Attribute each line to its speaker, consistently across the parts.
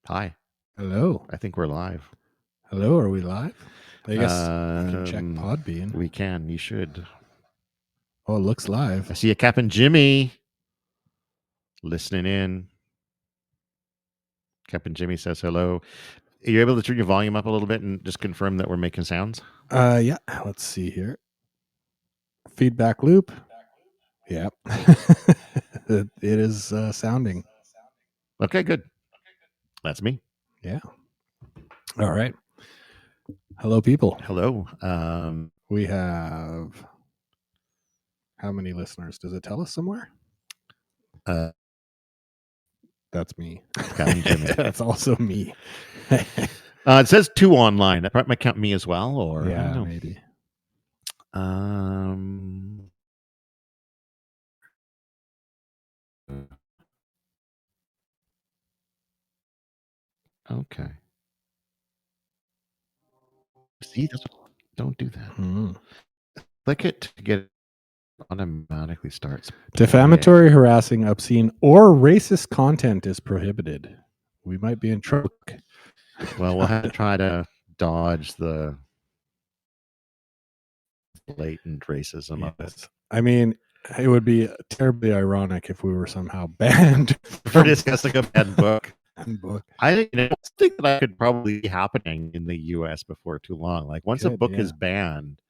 Speaker 1: Hi.
Speaker 2: Hello.
Speaker 1: I think we're live.
Speaker 2: Hello, are we live? I guess we can check Podbean.
Speaker 1: We can. You should.
Speaker 2: Oh, it looks live.
Speaker 1: I see a Captain Jimmy listening in. Captain Jimmy says hello. Are you able to turn your volume up a little bit and just confirm that we're making sounds?
Speaker 2: Yeah. Let's see here. Feedback loop. Yeah. It is sounding.
Speaker 1: Okay, good. That's me.
Speaker 2: Yeah. All right. Hello, people.
Speaker 1: Hello.
Speaker 2: We have how many listeners? Does it tell us somewhere? That's me.
Speaker 1: Captain Jimmy.
Speaker 2: That's also me.
Speaker 1: It says 2 online. That might count me as well, or
Speaker 2: yeah,
Speaker 1: I don't know.
Speaker 2: maybe.
Speaker 1: Okay. See, don't do that. Click it to get it automatically starts.
Speaker 2: Defamatory, harassing, obscene, or racist content is prohibited. We might be in trouble.
Speaker 1: Well, we'll have to try to dodge the blatant racism of it.
Speaker 2: I mean, it would be terribly ironic if we were somehow banned
Speaker 1: for discussing a bad book.
Speaker 2: book.
Speaker 1: I think that could probably be happening in the U.S. before too long. Like once a book is banned,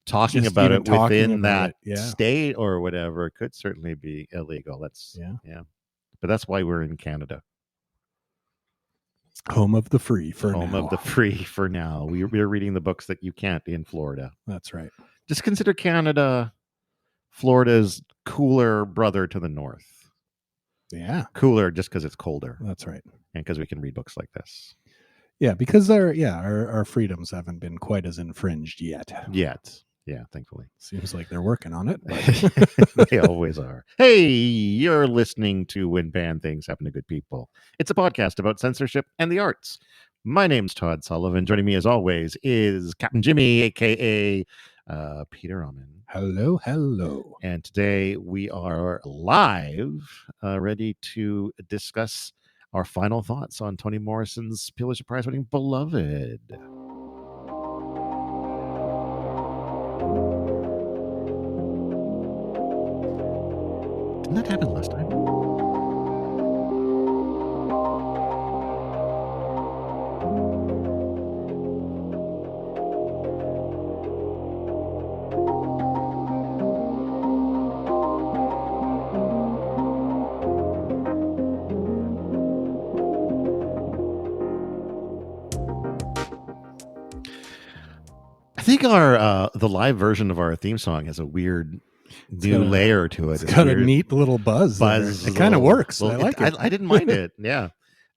Speaker 1: talking
Speaker 2: Just
Speaker 1: about
Speaker 2: even
Speaker 1: it within
Speaker 2: talking about
Speaker 1: that state or whatever could certainly be illegal. Yeah. But that's why we're in Canada.
Speaker 2: Home of the free for
Speaker 1: Home
Speaker 2: now.
Speaker 1: of the free for now. We're reading the books that you can't in Florida.
Speaker 2: That's right.
Speaker 1: Just consider Canada Florida's cooler brother to the north.
Speaker 2: Yeah.
Speaker 1: Cooler just because it's colder.
Speaker 2: That's right.
Speaker 1: And because we can read books like this.
Speaker 2: Yeah, because our freedoms haven't been quite as infringed yet.
Speaker 1: Yeah, thankfully.
Speaker 2: Seems like they're working on it. But
Speaker 1: they always are. Hey, you're listening to When Bad Things Happen to Good People. It's a podcast about censorship and the arts. My name's Todd Sullivan. Joining me as always is Captain Jimmy, a.k.a. Peter Oman.
Speaker 2: Hello.
Speaker 1: And today we are live, ready to discuss our final thoughts on Toni Morrison's Pulitzer Prize winning Beloved. Didn't that happen last time? I think our the live version of our theme song has a weird new layer to it.
Speaker 2: It's got a neat little buzz. It kind of works. I like it.
Speaker 1: I didn't mind it. Yeah.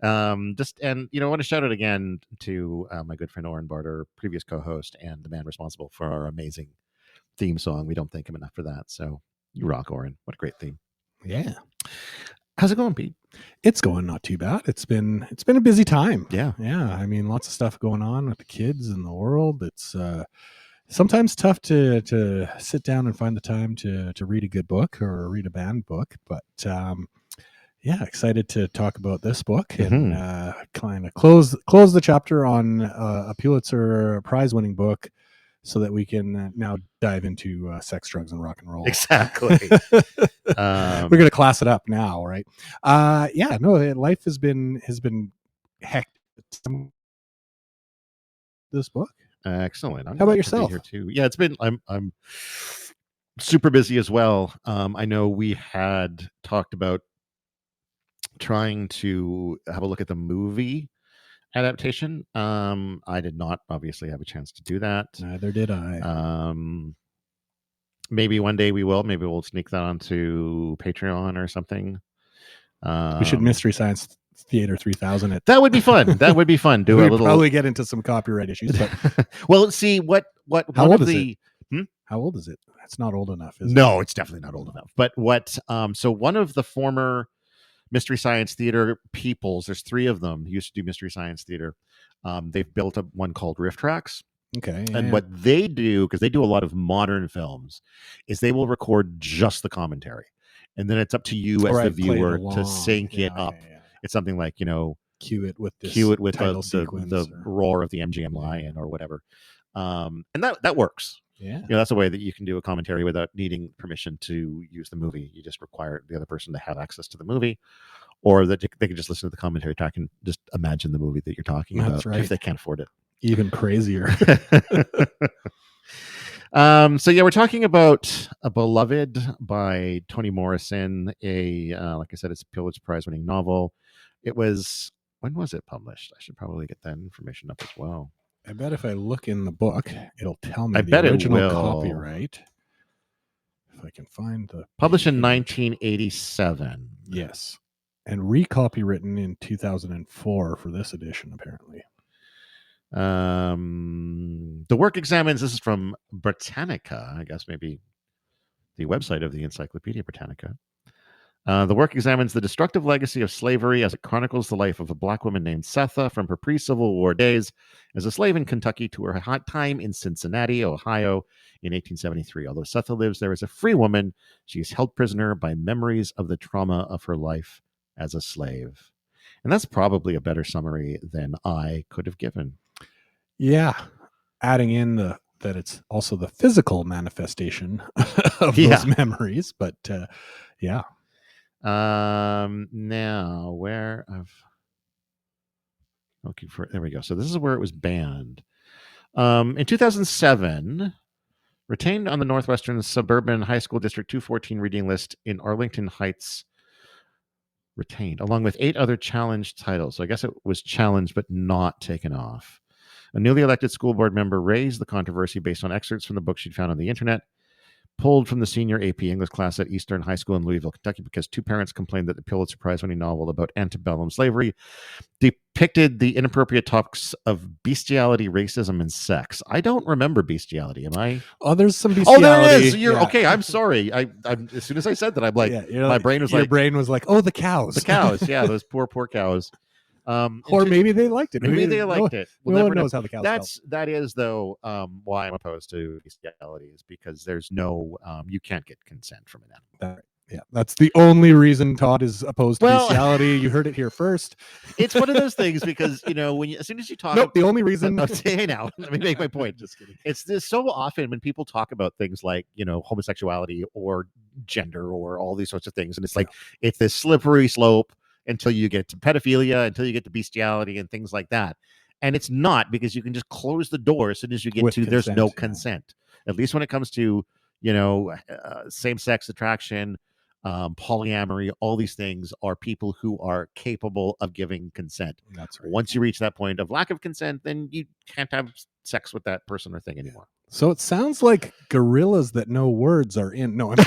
Speaker 1: I want to shout out again to my good friend Oren Barter, previous co-host and the man responsible for our amazing theme song. We don't thank him enough for that. So you rock, Oren. What a great theme.
Speaker 2: Yeah.
Speaker 1: How's it going, Pete?
Speaker 2: It's going not too bad. It's been a busy time.
Speaker 1: Yeah.
Speaker 2: I mean, lots of stuff going on with the kids and the world. It's sometimes tough to sit down and find the time to read a good book or read a banned book. But excited to talk about this book and kind of close the chapter on a Pulitzer Prize winning book, so that we can now dive into sex, drugs, and rock and roll.
Speaker 1: Exactly.
Speaker 2: We're going to class it up now, right? Life has been hectic. This book.
Speaker 1: Excellent.
Speaker 2: How about yourself?
Speaker 1: Here too. Yeah, it's been. I'm super busy as well. I know we had talked about trying to have a look at the movie adaptation. I did not obviously have a chance to do that.
Speaker 2: Neither did I.
Speaker 1: Maybe one day we will. Maybe we'll sneak that onto Patreon or something.
Speaker 2: We should Mystery Science Theater 3000 it.
Speaker 1: That would be fun. That would be fun.
Speaker 2: Do a little. Probably get into some copyright issues. But
Speaker 1: well, let's see what.
Speaker 2: How old is it? How old is it? It's not old enough.
Speaker 1: No, it's definitely not old enough. But what? So one of the former Mystery Science Theater peoples, there's 3 of them who used to do Mystery Science Theater. They've built up one called Riff Tracks.
Speaker 2: Okay.
Speaker 1: And what they do, because they do a lot of modern films, is they will record just the commentary. And then it's up to you as the viewer to sync it up. It's something like,
Speaker 2: cue it with this
Speaker 1: cue it with
Speaker 2: title
Speaker 1: the
Speaker 2: sequence.
Speaker 1: roar of the MGM lion or whatever. And that works.
Speaker 2: Yeah.
Speaker 1: That's a way that you can do a commentary without needing permission to use the movie. You just require the other person to have access to the movie, or that they can just listen to the commentary track and just imagine the movie that you're talking
Speaker 2: That's
Speaker 1: about
Speaker 2: right.
Speaker 1: if they can't afford it.
Speaker 2: Even crazier.
Speaker 1: So yeah, we're talking about A Beloved by Toni Morrison, like I said, it's a Pulitzer Prize winning novel. When was it published? I should probably get that information up as well.
Speaker 2: I bet if I look in the book, it'll tell me
Speaker 1: I
Speaker 2: the
Speaker 1: bet it
Speaker 2: original
Speaker 1: will.
Speaker 2: copyright. If I can find the
Speaker 1: Published in
Speaker 2: page.
Speaker 1: 1987.
Speaker 2: Yes. And recopywritten in 2004 for this edition, apparently.
Speaker 1: The work examines, this is from Britannica, I guess maybe the website of the Encyclopedia Britannica. The work examines the destructive legacy of slavery as it chronicles the life of a black woman named Setha from her pre-Civil War days as a slave in Kentucky to her hot time in Cincinnati, Ohio in 1873. Although Setha lives there as a free woman, she is held prisoner by memories of the trauma of her life as a slave. And that's probably a better summary than I could have given.
Speaker 2: Yeah. Adding in that it's also the physical manifestation of those memories. But yeah.
Speaker 1: Now where I've looking for, there we go. So this is where it was banned. In 2007, retained on the Northwestern Suburban High School District 214 reading list in Arlington Heights, retained along with 8 other challenged titles. So I guess it was challenged but not taken off. A newly elected school board member raised the controversy based on excerpts from the book she'd found on the internet, pulled from the senior AP English class at Eastern High School in Louisville, Kentucky, because 2 parents complained that the Pulitzer Prize-winning novel about antebellum slavery depicted the inappropriate topics of bestiality, racism, and sex. I don't remember bestiality. Am I?
Speaker 2: Oh, there's some bestiality.
Speaker 1: Oh, there is. Okay. I'm sorry. I'm as soon as I said that, I'm like, my brain was
Speaker 2: your
Speaker 1: like,
Speaker 2: brain was like, oh, the cows.
Speaker 1: The cows. Yeah, those poor cows.
Speaker 2: Or maybe they liked it.
Speaker 1: Maybe they liked it.
Speaker 2: No one knows how the cows felt.
Speaker 1: That is though why I'm opposed to bestiality, is because there's no you can't get consent from an animal.
Speaker 2: That's the only reason Todd is opposed to bestiality. You heard it here first.
Speaker 1: It's one of those things because as soon as you talk,
Speaker 2: the only reason.
Speaker 1: Hey, now let me make my point. Just kidding. It's this so often when people talk about things like homosexuality or gender or all these sorts of things, and it's like it's this slippery slope until you get to pedophilia, until you get to bestiality and things like that. And it's not, because you can just close the door as soon as you get to there's no consent. At least when it comes to, same-sex attraction, polyamory, all these things are people who are capable of giving consent.
Speaker 2: That's right.
Speaker 1: Once you reach that point of lack of consent, then you can't have sex with that person or thing anymore.
Speaker 2: So it sounds like gorillas that know words are in. No, I'm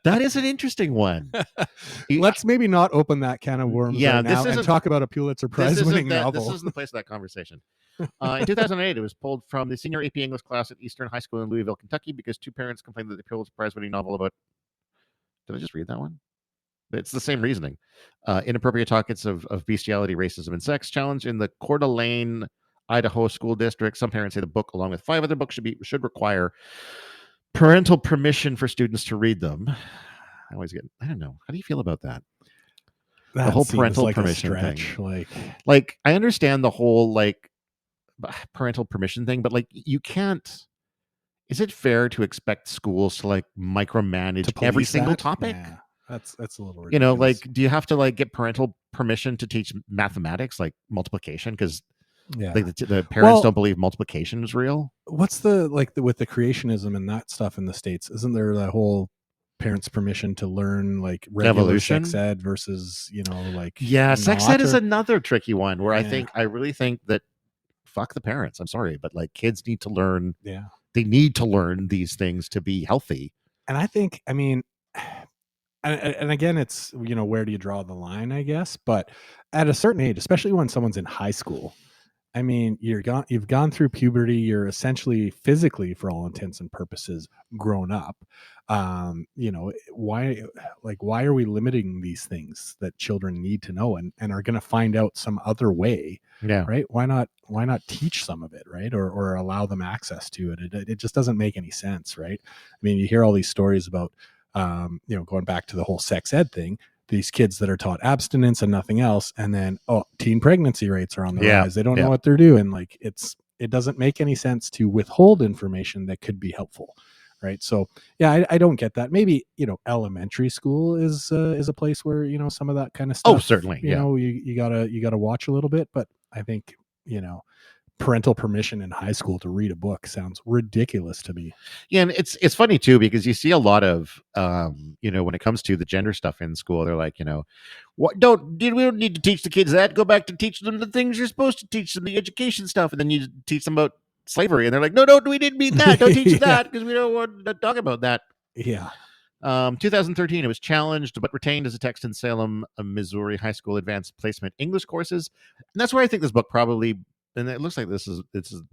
Speaker 1: that is an interesting one.
Speaker 2: Let's maybe not open that can of worms right now and talk about a Pulitzer Prize winning novel.
Speaker 1: This isn't the place for that conversation. In 2008, it was pulled from the senior AP English class at Eastern High School in Louisville, Kentucky, because 2 parents complained that the Pulitzer Prize winning novel about... Did I just read that one? It's the same reasoning. Inappropriate topics of bestiality, racism, and sex challenge in the Coeur d'Alene, Idaho school district. Some parents say the book, along with 5 other books, should require parental permission for students to read them. I don't know. How do you feel about that? The whole parental permission thing. Like I understand the whole parental permission thing, but you can't. Is it fair to expect schools to micromanage every single topic?
Speaker 2: Yeah, that's a little ridiculous.
Speaker 1: Do you have to get parental permission to teach mathematics, like multiplication? Because the parents don't believe multiplication is real.
Speaker 2: What's with the creationism and that stuff in the States? Isn't there that whole parents' permission to learn regular
Speaker 1: evolution,
Speaker 2: sex ed versus
Speaker 1: sex ed is another tricky one where I really think that fuck the parents. I'm sorry, but kids need to learn.
Speaker 2: Yeah,
Speaker 1: they need to learn these things to be healthy.
Speaker 2: And I think, and again, it's where do you draw the line? I guess, but at a certain age, especially when someone's in high school. You've gone through puberty. You're essentially physically, for all intents and purposes, grown up. Why are we limiting these things that children need to know and are going to find out some other way?
Speaker 1: Yeah.
Speaker 2: Right. Why not teach some of it? Right. Or allow them access to it. It just doesn't make any sense. Right. You hear all these stories about, going back to the whole sex ed thing. these kids that are taught abstinence and nothing else, and then teen pregnancy rates are on the rise. They don't know what they're doing. Like it doesn't make any sense to withhold information that could be helpful, right? So yeah, I don't get that. Maybe elementary school is a place where some of that kind of stuff.
Speaker 1: Oh, certainly.
Speaker 2: You gotta watch a little bit, but I think parental permission in high school to read a book sounds ridiculous to me.
Speaker 1: Yeah, and it's funny too, because you see a lot of when it comes to the gender stuff in school, they're like, we don't need to teach the kids that. Go back to teach them the things you're supposed to teach them, the education stuff, and then you teach them about slavery, and they're like, no, we didn't mean that. Don't teach that because we don't want to talk about that.
Speaker 2: Yeah.
Speaker 1: 2013, it was challenged but retained as a text in Salem, Missouri high school advanced placement English courses, and that's where I think this book probably. And it looks like this is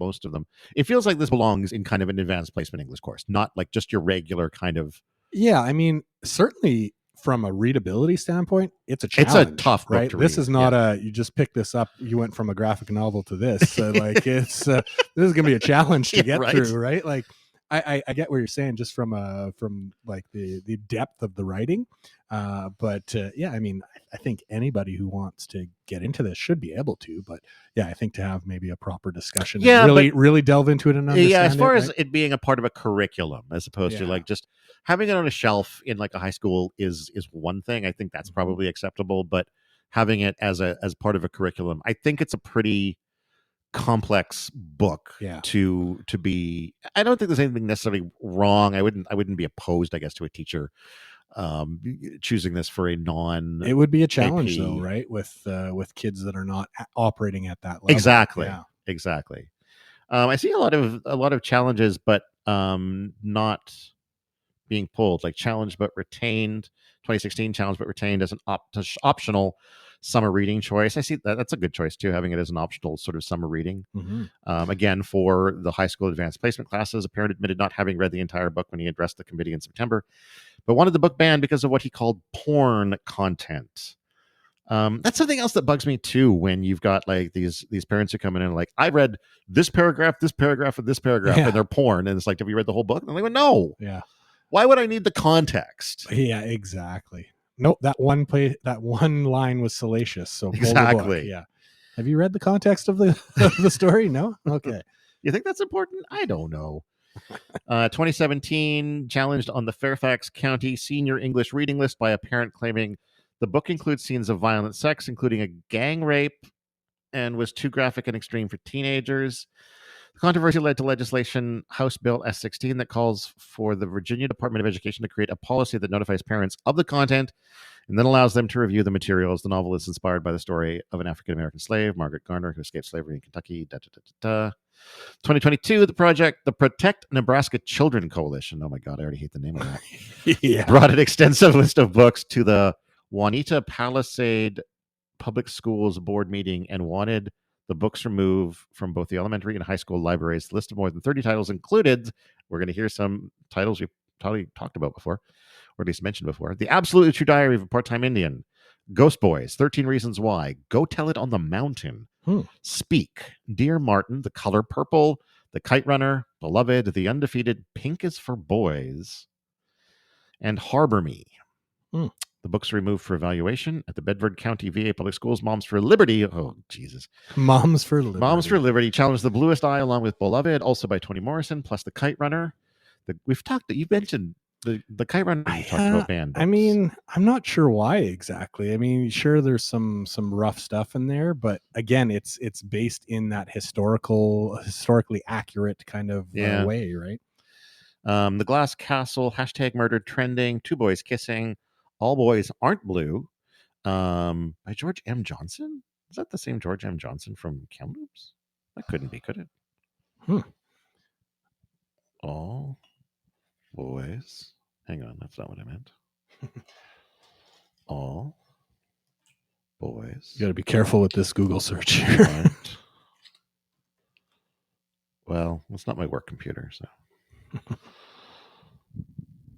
Speaker 1: most of them. It feels like this belongs in kind of an advanced placement English course, not like just your regular kind of.
Speaker 2: Yeah, I mean, certainly from a readability standpoint, it's a challenge.
Speaker 1: It's a tough book
Speaker 2: right?
Speaker 1: to read.
Speaker 2: This is not you just pick this up. You went from a graphic novel to this. Like it's this is gonna be a challenge to get through, right? Like I get what you're saying, just from like the depth of the writing. But yeah, I mean, I think anybody who wants to get into this should be able to. But yeah, I think to have maybe a proper discussion, really delve into it and understand.
Speaker 1: Yeah, as far as it being a part of a curriculum, as opposed to like just having it on a shelf in like a high school is one thing. I think that's probably acceptable, but having it as part of a curriculum, I think it's a pretty complex book to be. I don't think there's anything necessarily wrong. I wouldn't be opposed, I guess, to a teacher choosing this for a non.
Speaker 2: It would be a challenge though, right? With kids that are not operating at that level.
Speaker 1: Exactly. I see a lot of challenges, but not being pulled, like challenged but retained. 2016 challenged but retained as an optional summer reading choice. I see that's a good choice too, having it as an optional sort of summer reading. Again, for the high school advanced placement classes, a parent admitted not having read the entire book when he addressed the committee in September, but wanted the book banned because of what he called porn content. That's something else that bugs me too, when you've got like these parents who come in and like, I read this paragraph, and this paragraph, and they're porn, and it's like, have you read the whole book? And I'm like, well, no.
Speaker 2: Yeah.
Speaker 1: Why would I need the context?
Speaker 2: Yeah, exactly. Nope, that one line was salacious. So
Speaker 1: exactly.
Speaker 2: Yeah. Have you read the context of the story? No? Okay.
Speaker 1: You think that's important? I don't know. 2017 challenged on the Fairfax County Senior English Reading List by a parent claiming the book includes scenes of violent sex, including a gang rape, and was too graphic and extreme for teenagers. The controversy led to legislation, House Bill S-16, that calls for the Virginia Department of Education to create a policy that notifies parents of the content and then allows them to review the materials. The novel is inspired by the story of an African-American slave, Margaret Garner, who escaped slavery in Kentucky. 2022, the Protect Nebraska Children Coalition, oh my God, I already hate the name of that, brought an extensive list of books to the Juanita Palisade Public Schools board meeting and wanted the books removed from both the elementary and high school libraries. The list of more than 30 titles included, we're going to hear some titles we've probably talked about before, or at least mentioned before. The Absolutely True Diary of a Part-Time Indian, Ghost Boys, 13 Reasons Why, Go Tell It on the Mountain, Speak, Dear Martin, The Color Purple, The Kite Runner, Beloved, The Undefeated, Pink is for Boys, and Harbor Me. The books are removed for evaluation at the Bedford County VA Public Schools. Moms for Liberty. Oh, Jesus.
Speaker 2: Moms for Liberty.
Speaker 1: Moms for Liberty challenged The Bluest Eye along with Beloved, also by Toni Morrison, plus The Kite Runner. You've mentioned the Kite Runner. We talked about banned books.
Speaker 2: I mean, I'm not sure why exactly. I mean, sure, there's some rough stuff in there, but again, it's based in that historically accurate kind of way, right?
Speaker 1: The Glass Castle, #murdered trending, Two Boys Kissing, All Boys Aren't Blue, by George M. Johnson. Is that the same George M. Johnson from Kamloops? That couldn't be, could it? All Boys. Hang on, that's not what I meant. All Boys.
Speaker 2: You got to be careful with this Google search here.
Speaker 1: Well, it's not my work computer, so.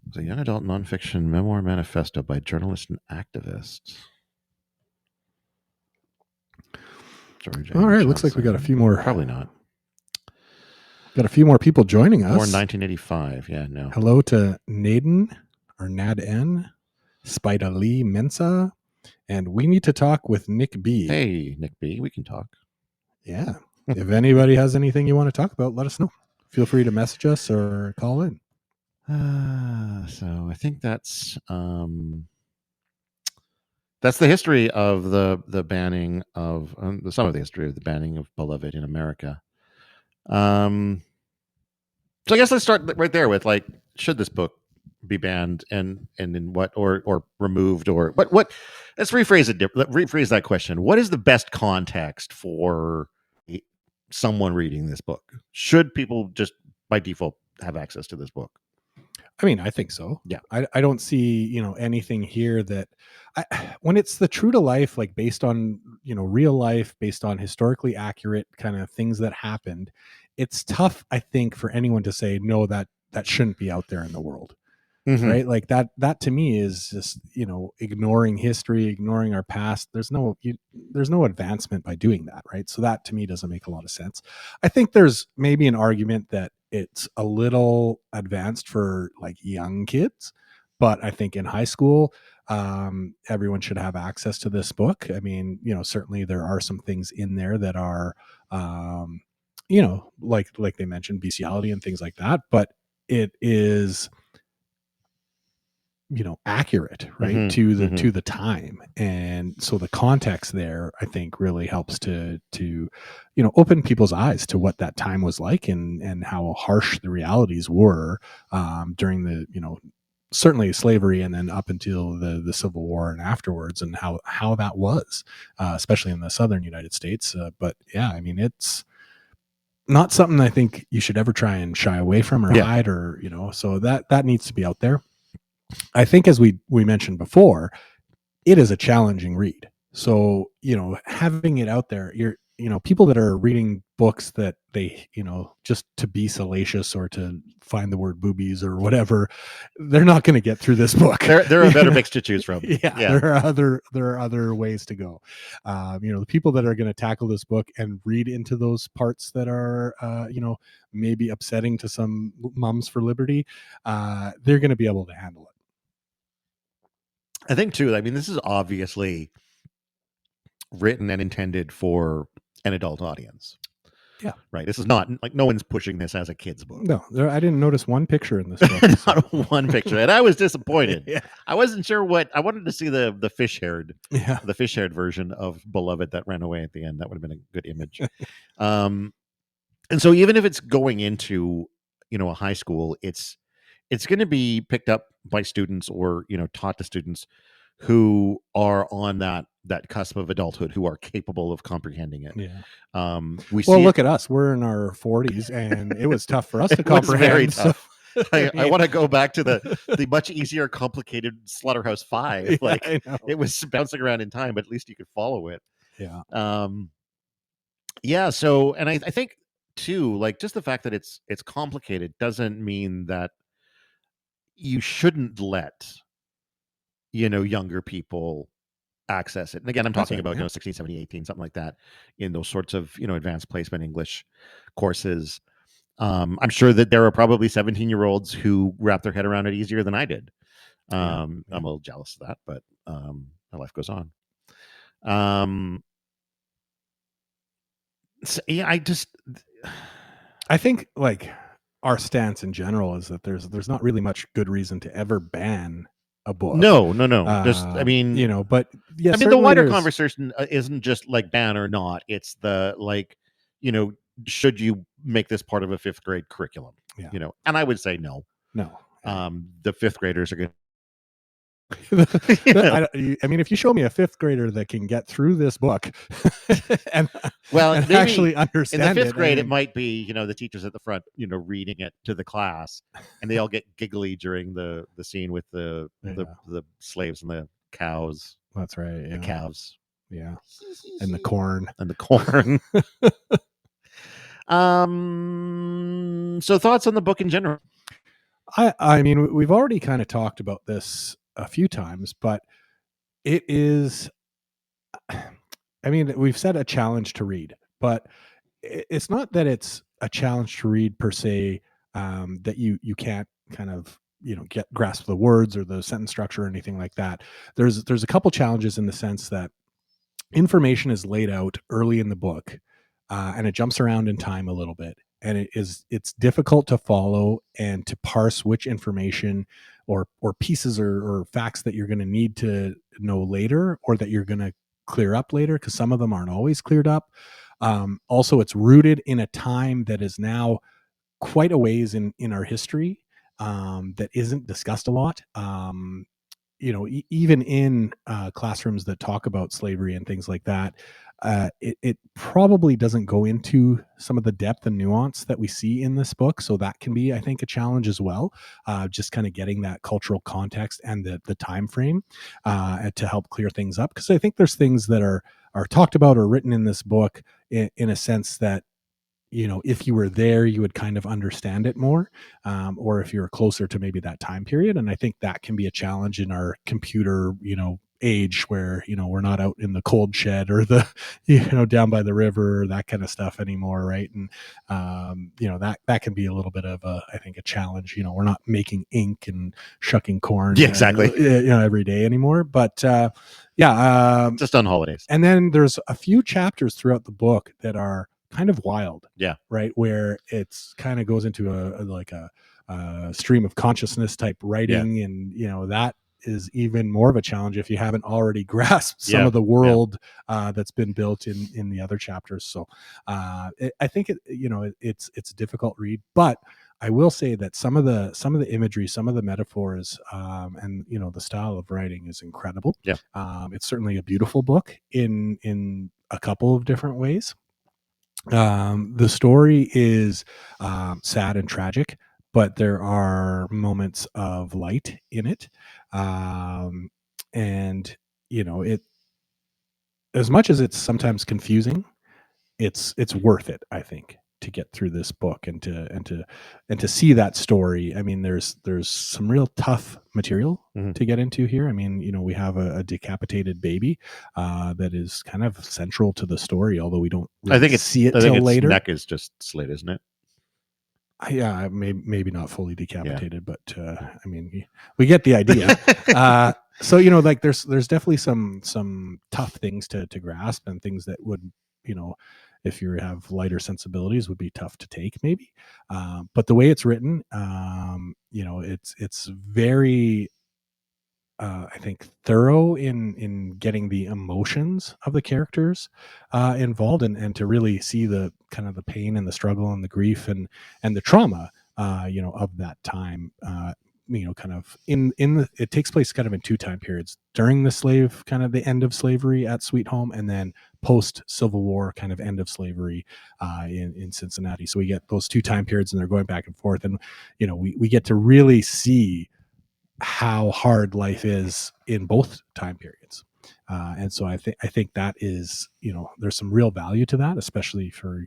Speaker 1: It's a young adult nonfiction memoir manifesto by journalist and activist. George
Speaker 2: All right, looks like we got a few more.
Speaker 1: Probably not.
Speaker 2: Got a few more people joining us.
Speaker 1: Born 1985. Yeah, no.
Speaker 2: Hello to Naden or Nad N. Spida Lee Mensa, and we need to talk with Nick B.
Speaker 1: Hey, Nick B, we can talk.
Speaker 2: Yeah. If anybody has anything you want to talk about, let us know. Feel free to message us or call in.
Speaker 1: So I think that's the history of the banning of some of the history of the banning of Beloved in America. So I guess let's start right there with, like, should this book be banned, and in what, or removed, or what? Let's rephrase it. Rephrase that question. What is the best context for someone reading this book? Should people just by default have access to this book?
Speaker 2: I mean, I think so.
Speaker 1: Yeah.
Speaker 2: I don't see, anything here that when it's the true to life, like based on, real life, based on historically accurate kind of things that happened, it's tough, I think, for anyone to say, no, that shouldn't be out there in the world.
Speaker 1: Mm-hmm.
Speaker 2: Right. Like that to me is just, ignoring history, ignoring our past. There's no advancement by doing that. Right. So that to me doesn't make a lot of sense. I think there's maybe an argument that it's a little advanced for like young kids, but I think in high school, everyone should have access to this book. I mean, certainly there are some things in there that are, like they mentioned, bestiality and things like that, but it is, accurate, right,
Speaker 1: Mm-hmm.
Speaker 2: to the
Speaker 1: Mm-hmm.
Speaker 2: to the time. And so the context there, I think, really helps to open people's eyes to what that time was like, and how harsh the realities were, during the, certainly slavery, and then up until the Civil War and afterwards, and how that was, especially in the southern United States. But yeah, I mean, it's not something I think you should ever try and shy away from or hide, or so that needs to be out there. I think, as we mentioned before, it is a challenging read. So, having it out there, people that are reading books that they, just to be salacious or to find the word boobies or whatever, they're not going to get through this book.
Speaker 1: There are better books to choose from.
Speaker 2: Yeah, there are other ways to go. The people that are going to tackle this book and read into those parts that are, maybe upsetting to some moms for liberty, they're going to be able to handle it.
Speaker 1: I think too. I mean, this is obviously written and intended for an adult audience.
Speaker 2: Yeah.
Speaker 1: Right. This is not like, no one's pushing this as a kid's book.
Speaker 2: No, I didn't notice one picture in this book.
Speaker 1: Not one picture, and I was disappointed.
Speaker 2: Yeah.
Speaker 1: I wasn't sure what I wanted to see, the fish-haired,
Speaker 2: Yeah.
Speaker 1: the fish-haired version of Beloved that ran away at the end. That would have been a good image. And so even if it's going into, a high school, it's going to be picked up by students, or taught to students who are on that cusp of adulthood, who are capable of comprehending it.
Speaker 2: Yeah.
Speaker 1: We
Speaker 2: Well,
Speaker 1: see
Speaker 2: look at us. We're in our 40s, and it was tough for us to comprehend.
Speaker 1: Very tough.
Speaker 2: So,
Speaker 1: I want to go back to the much easier, complicated Slaughterhouse-Five.
Speaker 2: Yeah,
Speaker 1: Like,
Speaker 2: I know.
Speaker 1: it was bouncing around in time, but at least you could follow it.
Speaker 2: Yeah.
Speaker 1: Yeah. So, and I think too, like, just the fact that it's complicated doesn't mean that you shouldn't let, younger people access it. And again, I'm
Speaker 2: That's
Speaker 1: talking
Speaker 2: right,
Speaker 1: about,
Speaker 2: yeah.
Speaker 1: 16, 17, 18, something like that, in those sorts of, advanced placement English courses. I'm sure that there are probably 17-year-olds who wrap their head around it easier than I did.
Speaker 2: Yeah.
Speaker 1: I'm a little jealous of that, but my life goes on. So, yeah,
Speaker 2: I think, like, our stance in general is that there's not really much good reason to ever ban a book.
Speaker 1: No. Just,
Speaker 2: but yeah,
Speaker 1: I mean, the wider conversation isn't just like ban or not. It's the, like, should you make this part of a fifth grade curriculum?
Speaker 2: Yeah.
Speaker 1: And I would say no.
Speaker 2: No.
Speaker 1: The fifth graders are going
Speaker 2: I mean, if you show me a fifth grader that can get through this book and actually understand
Speaker 1: in the fifth grade, it might be, the teachers at the front, reading it to the class, and they all get giggly during the scene with the slaves and the cows.
Speaker 2: That's right. Yeah.
Speaker 1: The calves.
Speaker 2: Yeah. And the corn.
Speaker 1: So thoughts on the book in general?
Speaker 2: I mean, we've already kind of talked about this a few times, but it is, I mean, we've said a challenge to read, but it's not that it's a challenge to read per se, that you can't kind of get grasp the words or the sentence structure or anything like that. There's a couple challenges in the sense that information is laid out early in the book, and it jumps around in time a little bit, and it's difficult to follow and to parse which information or pieces or facts that you're going to need to know later, or that you're going to clear up later, because some of them aren't always cleared up. Also, it's rooted in a time that is now quite a ways in our history, that isn't discussed a lot. Even in classrooms that talk about slavery and things like that, it probably doesn't go into some of the depth and nuance that we see in this book. So that can be, I think, a challenge as well. Just kind of getting that cultural context and the time frame to help clear things up. Because I think there's things that are talked about or written in this book in a sense that, if you were there, you would kind of understand it more, or if you're closer to maybe that time period. And I think that can be a challenge in our computer, age, where we're not out in the cold shed or the down by the river or that kind of stuff anymore, right? And that can be a little bit of I think a challenge. We're not making ink and shucking corn,
Speaker 1: Yeah, exactly.
Speaker 2: every day anymore. But yeah,
Speaker 1: just on holidays.
Speaker 2: and then there's a few chapters throughout the book that are kind of wild.
Speaker 1: Yeah.
Speaker 2: Right. Where it's kind of goes into a stream of consciousness type writing. Yeah. And, that is even more of a challenge if you haven't already grasped some of the world that's been built in the other chapters. So I think it's a difficult read, but I will say that some of the imagery, some of the metaphors, and the style of writing is incredible.
Speaker 1: Yeah.
Speaker 2: It's certainly a beautiful book in a couple of different ways. The story is sad and tragic, but there are moments of light in it. And it, as much as it's sometimes confusing, it's worth it, I think, to get through this book and to see that story. I mean, there's some real tough material to get into here. I mean, we have a decapitated baby that is kind of central to the story, although we don't really see it till later.
Speaker 1: Neck is just slit, isn't it?
Speaker 2: Yeah, maybe not fully decapitated, but I mean, we get the idea. So like there's definitely some tough things to grasp, and things that would, if you have lighter sensibilities, would be tough to take maybe. But the way it's written, it's very, I think, thorough in getting the emotions of the characters involved, and to really see the kind of the pain and the struggle and the grief and the trauma, of that time. Kind of it takes place kind of in two time periods: during the kind of the end of slavery at Sweet Home, and then post Civil War kind of end of slavery in Cincinnati. So we get those two time periods, and they're going back and forth, and we get to really see how hard life is in both time periods. And so I think that is, there's some real value to that, especially for,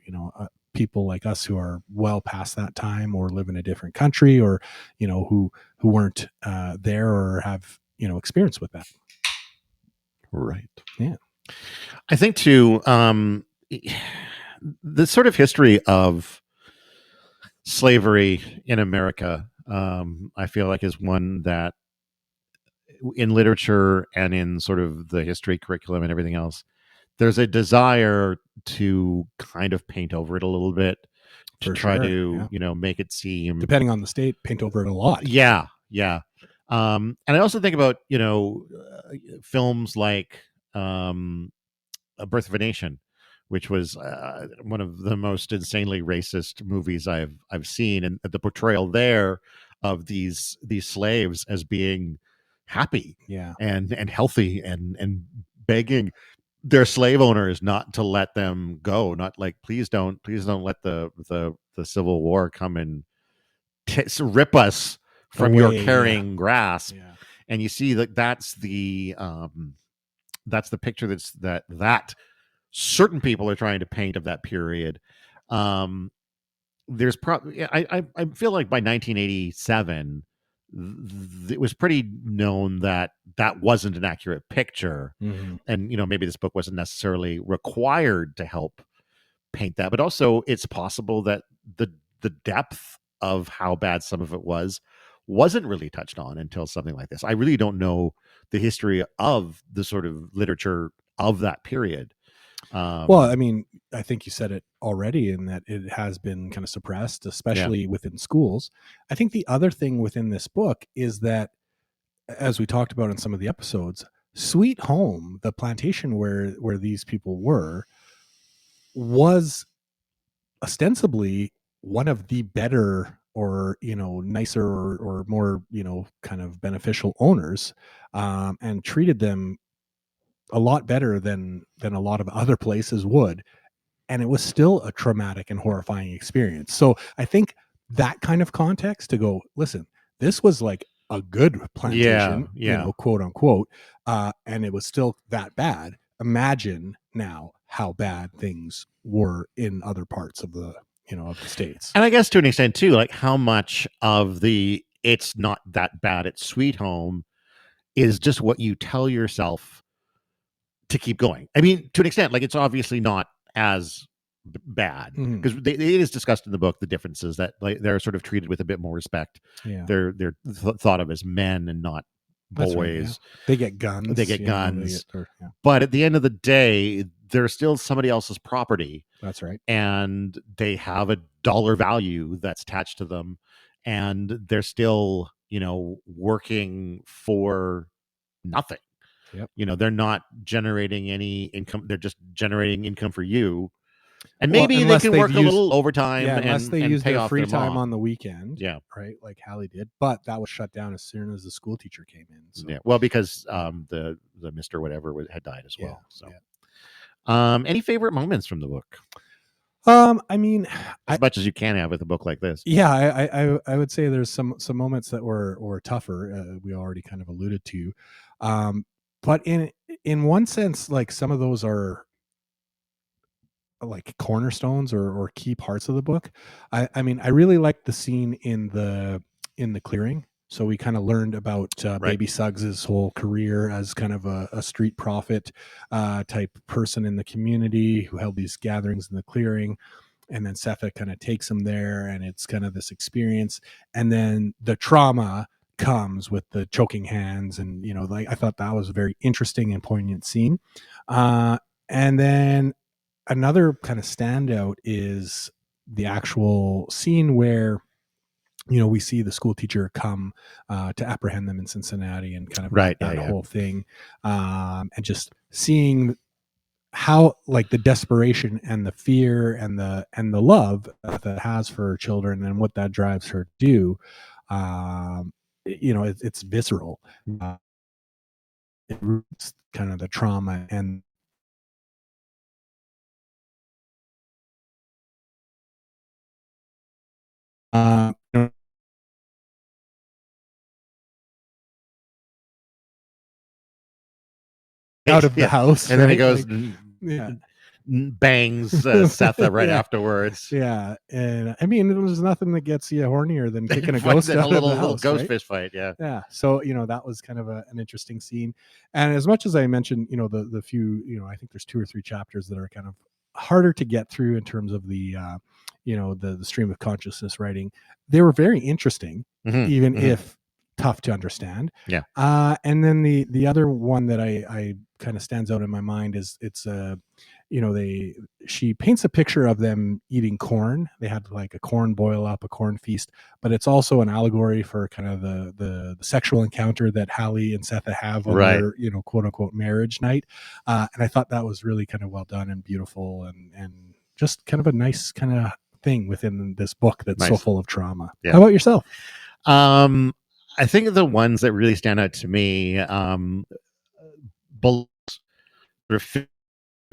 Speaker 2: people like us who are well past that time, or live in a different country, or, who weren't there or have, experience with that.
Speaker 1: Right.
Speaker 2: Yeah.
Speaker 1: I think too, the sort of history of slavery in America, I feel like is one that in literature and in sort of the history curriculum and everything else, there's a desire to kind of paint over it a little bit, to try to, make it seem,
Speaker 2: depending on the state, paint over it a lot.
Speaker 1: Yeah. Yeah. And I also think about, films like A Birth of a Nation, which was one of the most insanely racist movies I've seen, and the portrayal there of these slaves as being happy, and healthy, and begging their slave owners not to let them go, not like, please don't let the Civil War come and rip us from your carrying grasp. And you see that's the picture that certain people are trying to paint of that period. There's probably, I feel like by 1987, it was pretty known that wasn't an accurate picture. And maybe this book wasn't necessarily required to help paint that, but also it's possible that the depth of how bad some of it was wasn't really touched on until something like this. I really don't know the history of the sort of literature of that period.
Speaker 2: Well, I mean, I think you said it already in that it has been kind of suppressed, especially within schools. I think the other thing within this book is that, as we talked about in some of the episodes, Sweet Home, the plantation where these people were, was ostensibly one of the better, or nicer, or more kind of beneficial owners, and treated them a lot better than a lot of other places would, and it was still a traumatic and horrifying experience. So I think that kind of context to go, listen, this was like a good plantation, quote unquote, and it was still that bad. Imagine now how bad things were in other parts of the of the states.
Speaker 1: And I guess to an extent too, like how much of the it's not that bad at Sweet Home is just what you tell yourself to keep going. I mean, to an extent, like it's obviously not as bad because it is discussed in the book, the differences that like they're sort of treated with a bit more respect.
Speaker 2: Yeah,
Speaker 1: they're thought of as men and not boys.
Speaker 2: Right, yeah. They get guns.
Speaker 1: But at the end of the day, they're still somebody else's property.
Speaker 2: That's right.
Speaker 1: And they have a dollar value that's attached to them, and they're still working for nothing.
Speaker 2: Yep.
Speaker 1: They're not generating any income. They're just generating income for you. And maybe they can work a little overtime,
Speaker 2: unless they use
Speaker 1: their
Speaker 2: free time on the weekend.
Speaker 1: Yeah,
Speaker 2: right, like Hallie did. But that was shut down as soon as the school teacher came in. So.
Speaker 1: Yeah, well, because the Mr. Whatever had died as well. So, any favorite moments from the book?
Speaker 2: I mean,
Speaker 1: as much as you can have with a book like this.
Speaker 2: Yeah, I would say there's some moments that were tougher. We already kind of alluded to, but in one sense, like some of those are like cornerstones or key parts of the book. I mean, I really liked the scene in the clearing. So we kind of learned about Baby Suggs's whole career as kind of a street prophet type person in the community who held these gatherings in the clearing. And then Setha kind of takes him there, and it's kind of this experience. And then the trauma comes with the choking hands. And, like I thought that was a very interesting and poignant scene. And then another kind of standout is the actual scene where we see the school teacher come to apprehend them in Cincinnati, and kind of that whole thing, and just seeing how like the desperation and the fear and the love that has for her children and what that drives her to do. It's visceral. It's kind of the trauma and out of the house,
Speaker 1: and then it goes bangs Setha right afterwards.
Speaker 2: Yeah, and I mean, there's nothing that gets you hornier than kicking a ghost out of the house,
Speaker 1: little ghost fist fight. Yeah.
Speaker 2: So that was kind of an interesting scene. And as much as I mentioned, the few, I think there's 2 or 3 chapters that are kind of harder to get through in terms of the the stream of consciousness writing. They were very interesting, even if tough to understand.
Speaker 1: Yeah.
Speaker 2: And then the other one that I kind of stands out in my mind is it's she paints a picture of them eating corn. They had like a corn boil up, a corn feast, but it's also an allegory for kind of the sexual encounter that Hallie and Setha have on their quote unquote marriage night. And I thought that was really kind of well done and beautiful, and just kind of a nice kind of thing within this book that's so full of trauma. How about yourself?
Speaker 1: I think the ones that really stand out to me, when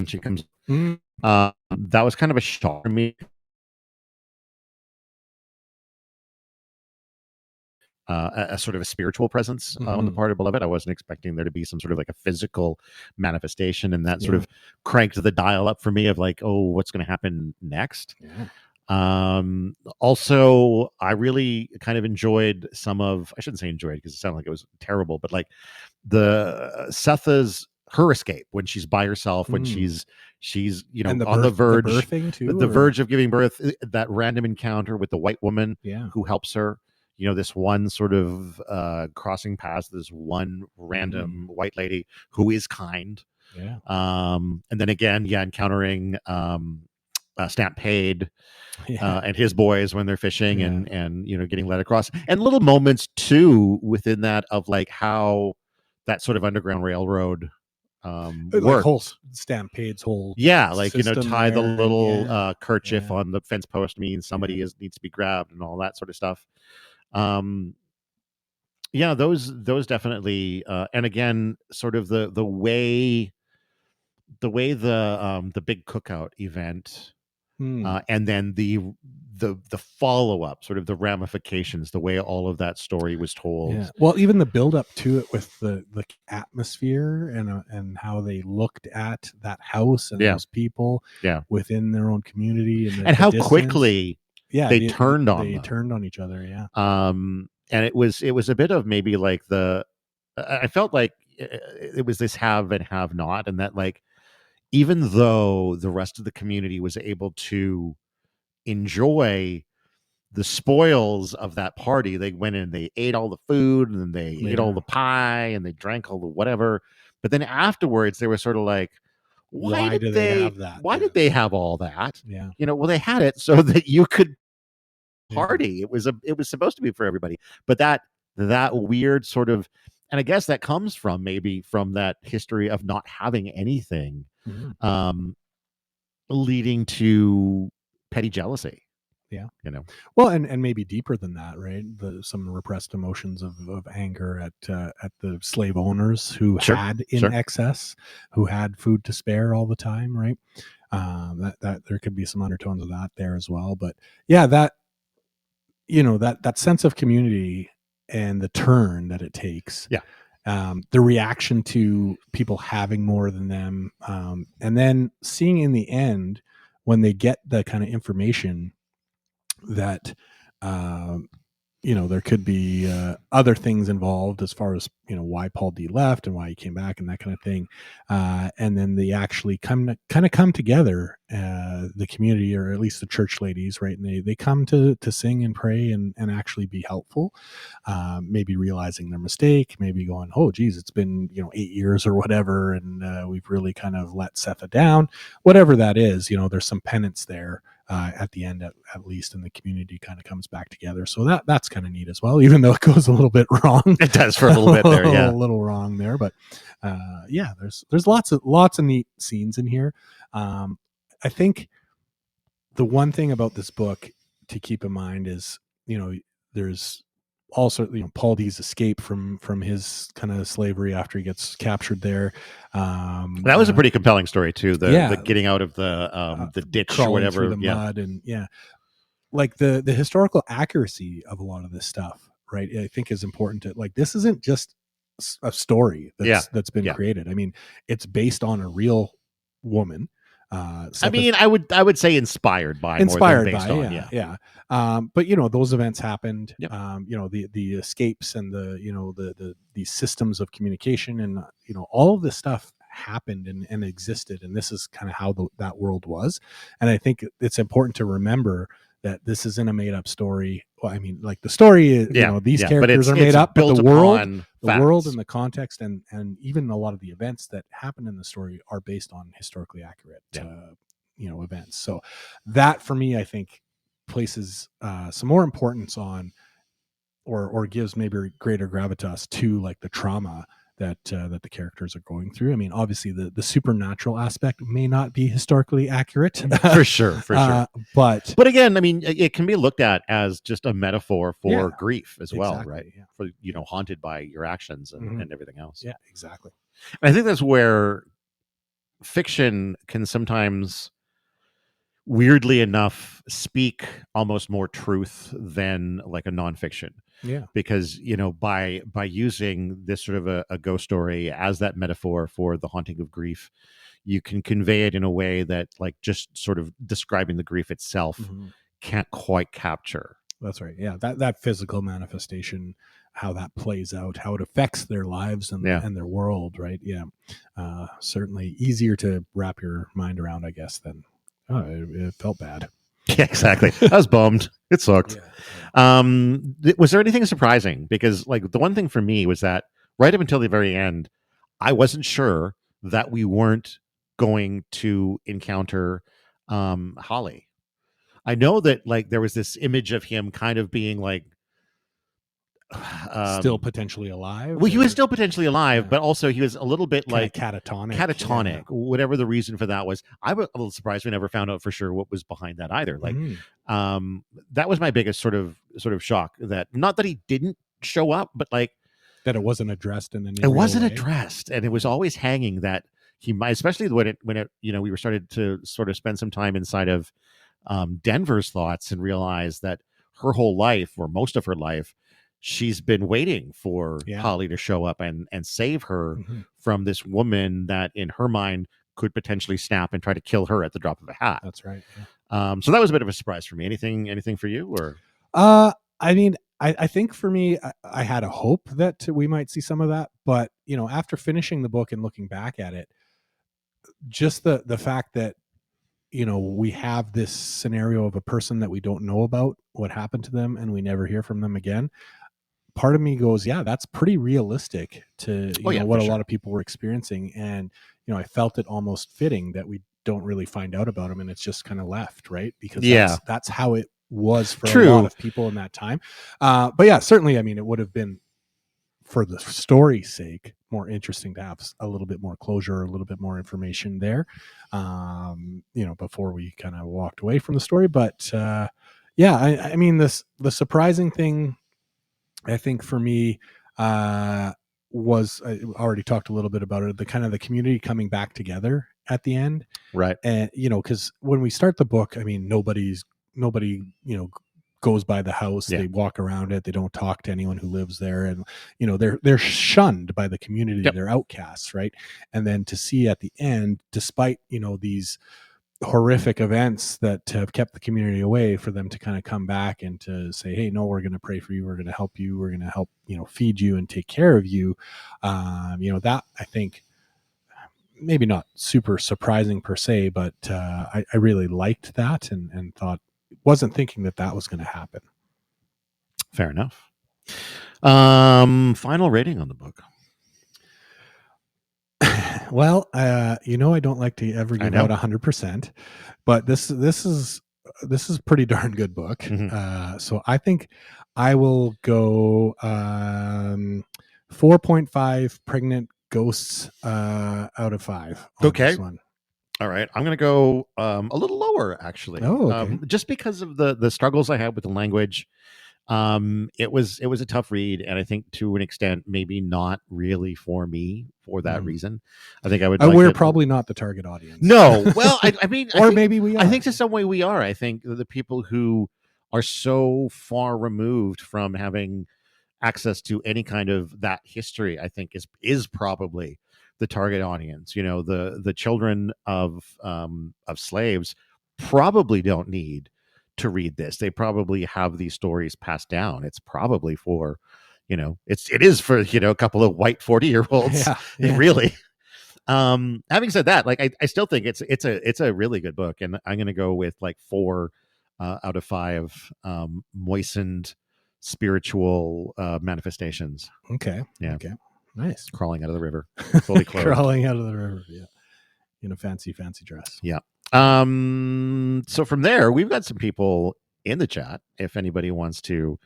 Speaker 1: she comes, that was kind of a shock for me. A sort of a spiritual presence on the part of Beloved. I wasn't expecting there to be some sort of like a physical manifestation, and that sort of cranked the dial up for me of like, oh, what's going to happen next? Also, I really kind of enjoyed I shouldn't say enjoyed because it sounded like it was terrible, but like the Setha's her escape when she's by herself, when she's on the verge, the verge of giving birth, that random encounter with the white woman who helps her, this one sort of crossing paths, this one random white lady who is kind.
Speaker 2: Yeah.
Speaker 1: And then again, encountering Stampede
Speaker 2: Yeah.
Speaker 1: and his boys when they're fishing,
Speaker 2: Yeah.
Speaker 1: and getting led across, and little moments too within that of like how that sort of underground railroad
Speaker 2: Like whole
Speaker 1: worked.
Speaker 2: Stampede's whole
Speaker 1: Yeah, like
Speaker 2: system
Speaker 1: tie the
Speaker 2: there, and
Speaker 1: little kerchief
Speaker 2: yeah.
Speaker 1: on the fence post means somebody needs to be grabbed and all that sort of stuff. Um, yeah, those definitely, and again, sort of the way the big cookout event, and then the follow up, sort of the ramifications, the way all of that story was told.
Speaker 2: Yeah. Well, even the build up to it with the atmosphere and how they looked at that house and
Speaker 1: Yeah,
Speaker 2: those people
Speaker 1: yeah,
Speaker 2: within their own community and
Speaker 1: and
Speaker 2: the
Speaker 1: how
Speaker 2: distance.
Speaker 1: quickly
Speaker 2: Yeah,
Speaker 1: they turned on
Speaker 2: they
Speaker 1: them.
Speaker 2: turned on each other. Yeah.
Speaker 1: And it was a bit of maybe like I felt like it was this have and have not, and that like even though the rest of the community was able to enjoy the spoils of that party, they went in, they ate all the food, and then they ate all
Speaker 2: Yeah.
Speaker 1: the pie, and they drank all the whatever. But then afterwards, they were sort of like, why
Speaker 2: Why
Speaker 1: did
Speaker 2: do they
Speaker 1: they?
Speaker 2: have that?
Speaker 1: Why
Speaker 2: Yeah.
Speaker 1: did they have all that?
Speaker 2: Yeah.
Speaker 1: Well, they had it so that you could
Speaker 2: Yeah.
Speaker 1: party. It was supposed to be for everybody. But that weird sort of, and I guess that comes from maybe from that history of not having anything,
Speaker 2: Mhm.
Speaker 1: um, leading to petty jealousy.
Speaker 2: Yeah.
Speaker 1: You know,
Speaker 2: Well, and maybe deeper than that, right? Some repressed emotions of anger at the slave owners who
Speaker 1: sure,
Speaker 2: had in
Speaker 1: sure,
Speaker 2: excess, who had food to spare all the time, right? That there could be some undertones of that there as well. But yeah, that that sense of community and the turn that it takes,
Speaker 1: yeah,
Speaker 2: the reaction to people having more than them, and then seeing in the end when they get the kind of information that um, there could be other things involved as far as why Paul D left and why he came back and that kind of thing, and then they actually come together, the community, or at least the church ladies, right? And they come to sing and pray and actually be helpful, maybe realizing their mistake, maybe going, oh geez, it's been 8 years or whatever, and we've really kind of let Setha down, whatever that is. There's some penance there at the end, at least, and the community kind of comes back together. So that's kind of neat as well, even though it goes a little bit wrong.
Speaker 1: it does for a little bit there, yeah.
Speaker 2: A little wrong there, but yeah, there's lots of neat scenes in here. I think the one thing about this book to keep in mind is, there's also Paul D's escape from his kind of slavery after he gets captured there.
Speaker 1: That was a pretty compelling story too. The getting out of the ditch or
Speaker 2: crawling
Speaker 1: whatever,
Speaker 2: through the mud, and like the historical accuracy of a lot of this stuff, right? I think is important to, like, this isn't just a story that's been created. I mean, it's based on a real woman.
Speaker 1: I mean, I would say inspired by more than based on,
Speaker 2: yeah. But those events happened.
Speaker 1: Yep.
Speaker 2: The escapes and the systems of communication, and all of this stuff happened and existed, and this is kind of how that world was. And I think it's important to remember that this isn't a made up story. Well, I mean, like, the story, these characters are made up, but the world and the context and even a lot of the events that happen in the story are based on historically accurate, events. So that, for me, I think places some more importance on, or gives maybe greater gravitas to, like, the trauma that the characters are going through. I mean, obviously the supernatural aspect may not be historically accurate,
Speaker 1: for sure,
Speaker 2: but
Speaker 1: again, I mean, it can be looked at as just a metaphor for grief as well, right?
Speaker 2: Yeah.
Speaker 1: For haunted by your actions and everything else.
Speaker 2: Yeah, exactly.
Speaker 1: And I think that's where fiction can sometimes, weirdly enough, speak almost more truth than like a nonfiction.
Speaker 2: Yeah.
Speaker 1: Because by using this sort of a ghost story as that metaphor for the haunting of grief, you can convey it in a way that, like, just sort of describing the grief itself can't quite capture.
Speaker 2: That's right. Yeah, that physical manifestation, how that plays out, how it affects their lives and their world, right? Yeah, certainly easier to wrap your mind around, I guess, than it felt bad.
Speaker 1: Yeah, exactly. I was bummed. It sucked.
Speaker 2: Yeah.
Speaker 1: Was there anything surprising? Because like the one thing for me was that right up until the very end, I wasn't sure that we weren't going to encounter Holly. I know that like there was this image of him kind of being like
Speaker 2: Still potentially alive.
Speaker 1: well, he was
Speaker 2: Or,
Speaker 1: still potentially alive,
Speaker 2: yeah.
Speaker 1: but also he was a little bit
Speaker 2: Kind of
Speaker 1: like
Speaker 2: catatonic.
Speaker 1: catatonic, whatever the reason for that was. I was a little surprised we never found out for sure what was behind that either. Like,
Speaker 2: Mhm.
Speaker 1: that was my biggest sort of shock. That not that he didn't show up, but like
Speaker 2: That it wasn't addressed in any
Speaker 1: it
Speaker 2: real
Speaker 1: wasn't
Speaker 2: way.
Speaker 1: addressed, and it was always hanging that he might, especially when it we were started to sort of spend some time inside of Denver's thoughts and realize that her whole life, or most of her life, she's been waiting for
Speaker 2: Yeah.
Speaker 1: Holly to show up and save her
Speaker 2: Mhm.
Speaker 1: from this woman that, in her mind, could potentially snap and try to kill her at the drop of a hat.
Speaker 2: That's right. Yeah.
Speaker 1: So that was a bit of a surprise for me. Anything for you, or
Speaker 2: I mean, I think for me, I had a hope that we might see some of that, but after finishing the book and looking back at it, just the fact that we have this scenario of a person that we don't know about what happened to them, and we never hear from them again. Part of me goes, yeah, that's pretty realistic to
Speaker 1: Oh, yeah,
Speaker 2: what
Speaker 1: for
Speaker 2: a
Speaker 1: sure.
Speaker 2: lot of people were experiencing, and I felt it almost fitting that we don't really find out about him, and it's just kind of left, right? Because
Speaker 1: Yeah.
Speaker 2: that's how it was for a
Speaker 1: True.
Speaker 2: lot of people in that time. But yeah, certainly, I mean, it would have been, for the story's sake, more interesting to have a little bit more closure, a little bit more information there, before we kind of walked away from the story. But yeah, I mean, the surprising thing, I think, for me, was, I already talked a little bit about it, the kind of the community coming back together at the end.
Speaker 1: Right.
Speaker 2: And because when we start the book, I mean, nobody goes by the house.
Speaker 1: Yeah.
Speaker 2: They walk around it. They don't talk to anyone who lives there, and they're shunned by the community.
Speaker 1: Yep.
Speaker 2: They're outcasts, right? And then to see at the end, despite these horrific events that have kept the community away, for them to kind of come back and to say, hey, no, we're going to pray for you, we're going to help you, we're going to help feed you and take care of you. That, I think, maybe not super surprising per se, but I really liked that, and thought, wasn't thinking that was going to happen.
Speaker 1: Fair enough. Final rating on the book.
Speaker 2: Well, I don't like to ever give out 100%, but this is a pretty darn good book.
Speaker 1: Mhm.
Speaker 2: So I think I will go 4.5 pregnant ghosts out of 5 on
Speaker 1: Okay.
Speaker 2: this one.
Speaker 1: All right, I'm going to go a little lower, actually.
Speaker 2: Oh, okay.
Speaker 1: Just because of the struggles I had with the language. It was a tough read, and I think to an extent maybe not really for me for that reason. I think I would.
Speaker 2: We're probably not the target audience.
Speaker 1: No, well, I mean,
Speaker 2: or maybe we are.
Speaker 1: I think to some way we are. I think the people who are so far removed from having access to any kind of that history, I think is probably the target audience. The children of slaves probably don't need to read this. They probably have these stories passed down. It's probably for, it is for, a couple of white 40-year-olds.
Speaker 2: Yeah.
Speaker 1: Really. Having said that, like, I still think it's a really good book, and I'm going to go with like 4 out of 5 moistened spiritual manifestations.
Speaker 2: Okay.
Speaker 1: Yeah.
Speaker 2: Okay. Nice.
Speaker 1: Crawling out of the river, fully clothed.
Speaker 2: Crawling out of the river. Yeah. In a fancy dress.
Speaker 1: Yeah. So from there, we've got some people in the chat. If anybody wants to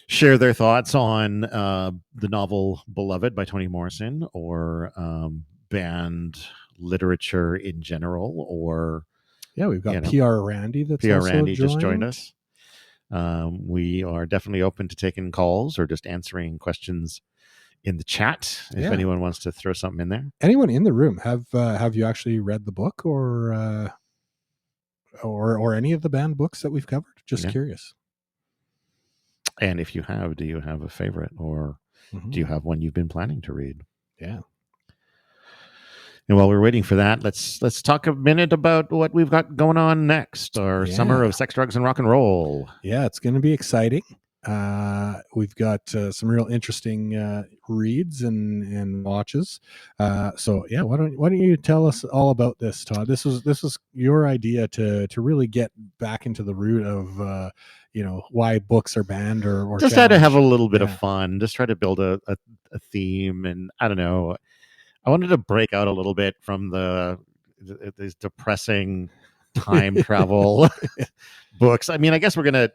Speaker 1: share their thoughts on the novel Beloved by Toni Morrison, or banned literature in general, or
Speaker 2: we've got PR Randy that's
Speaker 1: PR
Speaker 2: also
Speaker 1: Randy
Speaker 2: joined.
Speaker 1: just joined us. We are definitely open to taking calls or just answering questions in the chat if anyone wants to throw something in there.
Speaker 2: Anyone in the room, have you actually read the book or any of the banned books that we've covered? Just curious.
Speaker 1: And if you have, do you have a favorite, or do you have one you've been planning to read?
Speaker 2: Yeah.
Speaker 1: And while we're waiting for that, let's talk a minute about what we've got going on next. Our summer of sex, drugs, and rock and roll.
Speaker 2: Yeah, it's going to be exciting. We've got some real interesting reads and watches. So yeah, why don't you tell us all about this, Todd? This was your idea to really get back into the root of why books are banned or
Speaker 1: Just had to have a
Speaker 2: challenged.
Speaker 1: little bit of
Speaker 2: Yeah.
Speaker 1: fun. Just try to build a theme, and I don't know. I wanted to break out a little bit from these depressing time travel books. I mean, I guess we're gonna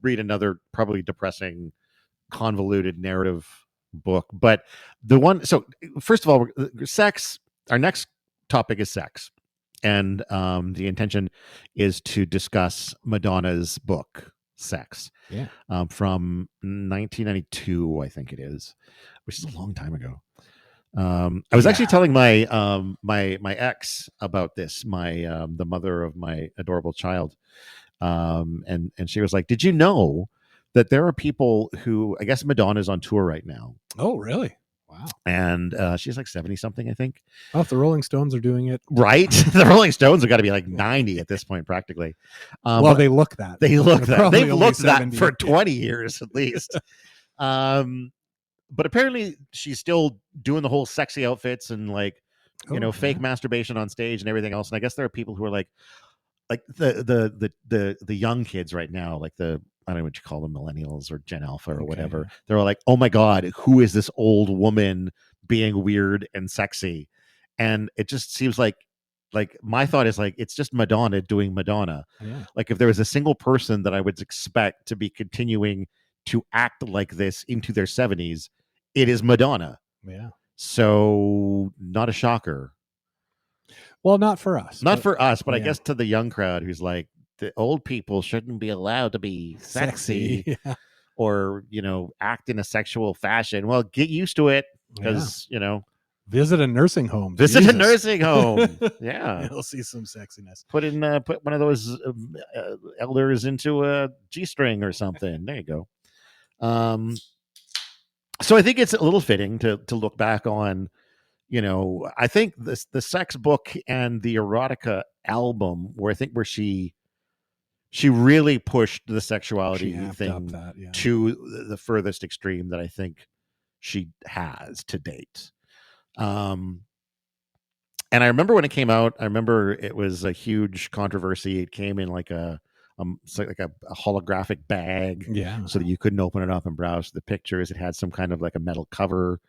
Speaker 1: read another probably depressing, convoluted narrative book, but the one. So first of all, sex. Our next topic is sex, and the intention is to discuss Madonna's book, Sex,
Speaker 2: Yeah.
Speaker 1: from 1992, I think it is, which is a long time ago. I was actually telling my my ex about this, my the mother of my adorable child, and she was like, "Did you know that there are people who, I guess Madonna's on tour right now,
Speaker 2: Oh, really? Wow.
Speaker 1: and she's like 70 something, I think."
Speaker 2: Oh, if the Rolling Stones are doing it,
Speaker 1: Right, the Rolling Stones have got to be like 90 at this point, practically.
Speaker 2: well,
Speaker 1: But
Speaker 2: they look that.
Speaker 1: they look
Speaker 2: They're
Speaker 1: that
Speaker 2: probably
Speaker 1: they've
Speaker 2: only
Speaker 1: looked that
Speaker 2: 70.
Speaker 1: for 20 years at least. Um, but apparently she's still doing the whole sexy outfits and like fake masturbation on stage and everything else. And I guess there are people who are like the young kids right now, like I don't know what you call them, millennials or Gen Alpha or whatever. They're all like, "Oh my god, who is this old woman being weird and sexy?" And it just seems like my thought is like it's just Madonna doing Madonna.
Speaker 2: Yeah.
Speaker 1: Like if there was a single person that I would expect to be continuing to act like this into their 70s, it is Madonna.
Speaker 2: Yeah.
Speaker 1: So not a shocker.
Speaker 2: Well, not for us.
Speaker 1: Not for us, but I
Speaker 2: yeah.
Speaker 1: guess to the young crowd who's like, the old people shouldn't be allowed to be sexy
Speaker 2: Yeah.
Speaker 1: or, act in a sexual fashion. Well, get used to it because,
Speaker 2: Visit a nursing home.
Speaker 1: visit a
Speaker 2: Jesus.
Speaker 1: nursing home. Yeah.
Speaker 2: You'll see some sexiness.
Speaker 1: Put one of those elders into a G-string or something. There you go. So I think it's a little fitting to look back on, I think the sex book and the erotica album where she really pushed the sexuality thing to the furthest extreme that I think she has to date. And I remember when it came out, I remember it was a huge controversy. It came in like a holographic bag, so that you couldn't open it up and browse the pictures. It had some kind of like a metal cover.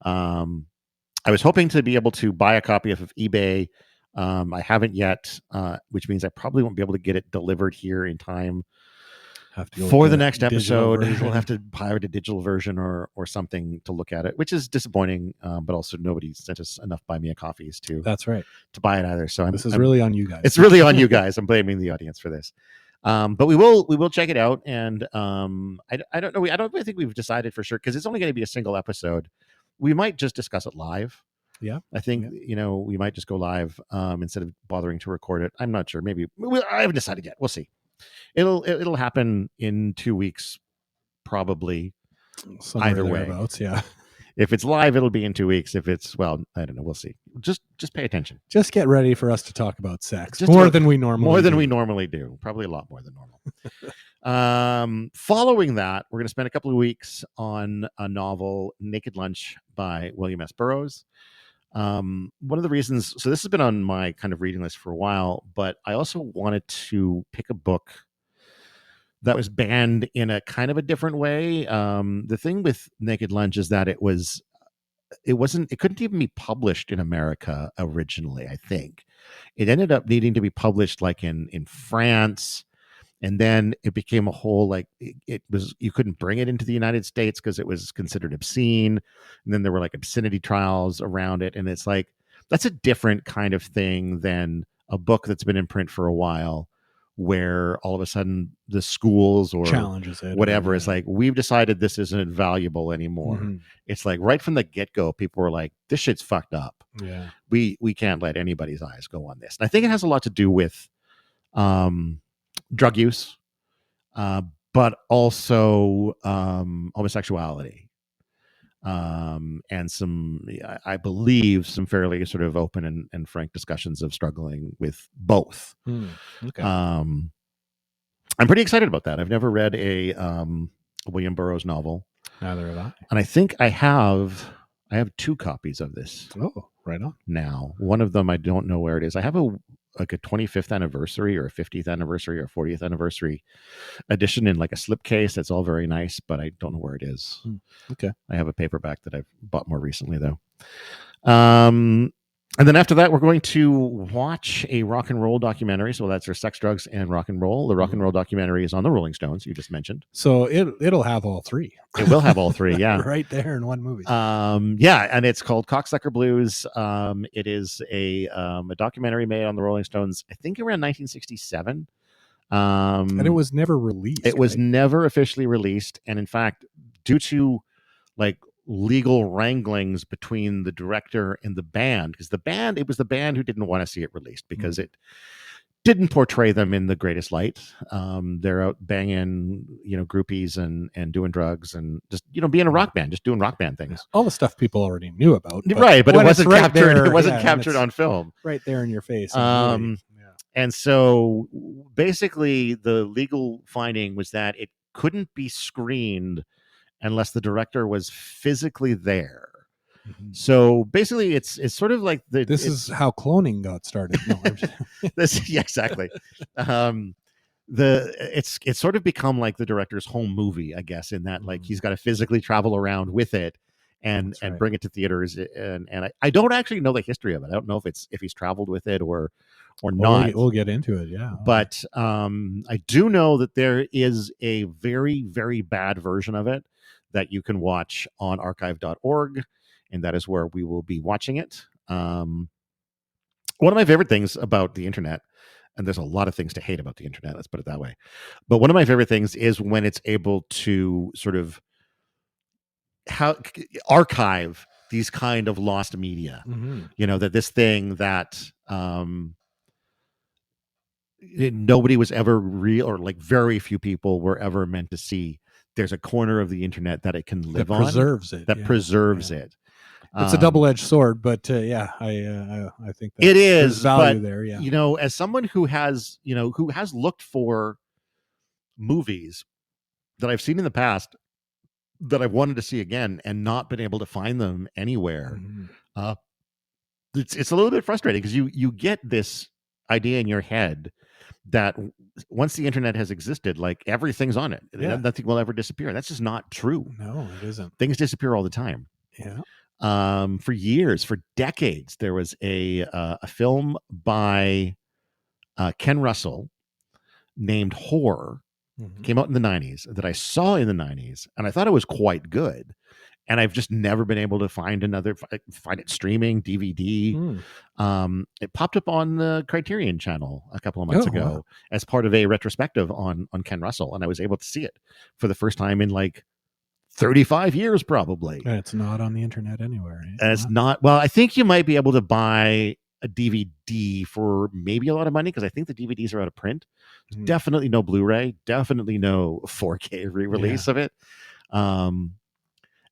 Speaker 1: I was hoping to be able to buy a copy of eBay. I haven't yet, which means I probably won't be able to get it delivered here in time for the next episode. We'll have to pirate a digital version or something to look at it, which is disappointing. But also nobody sent us enough Buy Me a Coffees to buy it either. So
Speaker 2: this is really on you guys.
Speaker 1: It's really on you guys. I'm blaming the audience for this. But we will check it out. And I don't know. I don't really think we've decided for sure because it's only going to be a single episode. We might just discuss it live.
Speaker 2: Yeah,
Speaker 1: I think we might just go live instead of bothering to record it. I'm not sure. Maybe I haven't decided yet. We'll see. It'll happen in 2 weeks, probably.
Speaker 2: Somewhere
Speaker 1: either way,
Speaker 2: yeah.
Speaker 1: If it's live, it'll be in 2 weeks. If it's I don't know. We'll see. Just pay attention.
Speaker 2: Just get ready for us to talk about sex more than we normally
Speaker 1: do. Probably a lot more than normal. Following that, we're going to spend a couple of weeks on a novel, Naked Lunch by William S. Burroughs. One of the reasons, so this has been on my kind of reading list for a while, but I also wanted to pick a book that was banned in a kind of a different way. The thing with Naked Lunch is that it couldn't even be published in America originally. I think it ended up needing to be published like in France. And then it became a whole it was, you couldn't bring it into the United States because it was considered obscene. And then there were like obscenity trials around it. And it's like, that's a different kind of thing than a book that's been in print for a while, where all of a sudden the schools or
Speaker 2: challenges it,
Speaker 1: whatever is like, we've decided this isn't valuable anymore. Mm-hmm. It's like right from the get-go, people were like, this shit's fucked up.
Speaker 2: Yeah.
Speaker 1: We can't let anybody's eyes go on this. And I think it has a lot to do with drug use, but also homosexuality, and some, I believe, some fairly sort of open and frank discussions of struggling with both.
Speaker 2: Okay.
Speaker 1: I'm pretty excited about that. I've never read a William Burroughs novel.
Speaker 2: Neither have I.
Speaker 1: And I think I have 2 copies of this
Speaker 2: Oh, right on.
Speaker 1: now. One of them I don't know where it is. I have a 25th anniversary or a 50th anniversary or 40th anniversary edition in like a slipcase. That's all very nice, but I don't know where it is.
Speaker 2: Okay.
Speaker 1: I have a paperback that I've bought more recently though. And then after that, we're going to watch a rock and roll documentary. So that's our sex, drugs, and rock and roll. The rock and roll documentary is on the Rolling Stones, you just mentioned.
Speaker 2: So it'll have all 3.
Speaker 1: It will have all 3, yeah.
Speaker 2: Right there in one movie.
Speaker 1: Yeah, and it's called Cocksucker Blues. It is a documentary made on the Rolling Stones, I think around 1967.
Speaker 2: And it was never released.
Speaker 1: It was never officially released. And in fact, due to like legal wranglings between the director and the band, because it was the band who didn't want to see it released because it didn't portray them in the greatest light. They're out banging, groupies and doing drugs and just, being a rock band, just doing rock band things.
Speaker 2: All the stuff people already knew about.
Speaker 1: Right, but it wasn't captured. It wasn't captured on film.
Speaker 2: Right there in your face.
Speaker 1: And so basically the legal finding was that it couldn't be screened unless the director was physically there. Mm-hmm. So basically it's sort of like
Speaker 2: this is how cloning got started. No,
Speaker 1: yeah, exactly. It's sort of become like the director's home movie, I guess, in that like he's got to physically travel around with it and bring it to theaters. And I don't actually know the history of it. I don't know if he's traveled with it or not.
Speaker 2: We'll get into it, yeah.
Speaker 1: But I do know that there is a very, very bad version of it that you can watch on archive.org, and that is where we will be watching it. One of my favorite things about the internet, and there's a lot of things to hate about the internet, let's put it that way, but one of my favorite things is when it's able to sort of archive these kind of lost media. That this thing that nobody was ever real, or like very few people were ever meant to see. There's a corner of the internet that it can live on.
Speaker 2: Preserves it.
Speaker 1: It.
Speaker 2: It's a double-edged sword, but I think that
Speaker 1: it is
Speaker 2: value
Speaker 1: but,
Speaker 2: there. Yeah,
Speaker 1: as someone who has looked for movies that I've seen in the past that I've wanted to see again and not been able to find them anywhere, it's a little bit frustrating because you get this idea in your head that once the internet has existed, like everything's on it. Nothing will ever disappear. That's just not true.
Speaker 2: No, it isn't.
Speaker 1: Things disappear all the time.
Speaker 2: Yeah.
Speaker 1: For years, for decades, there was a film by Ken Russell named Horror. Came out in the 90s that I saw in the 90s, and I thought it was quite good. And I've just never been able to find it streaming, DVD. It popped up on the Criterion channel a couple of months ago as part of a retrospective on Ken Russell. And I was able to see it for the first time in like 35 years, probably.
Speaker 2: And it's not on the internet anywhere. Right?
Speaker 1: And it's not. Well, I think you might be able to buy a DVD for maybe a lot of money because I think the DVDs are out of print. Definitely no Blu-ray. Definitely no 4K re-release of it.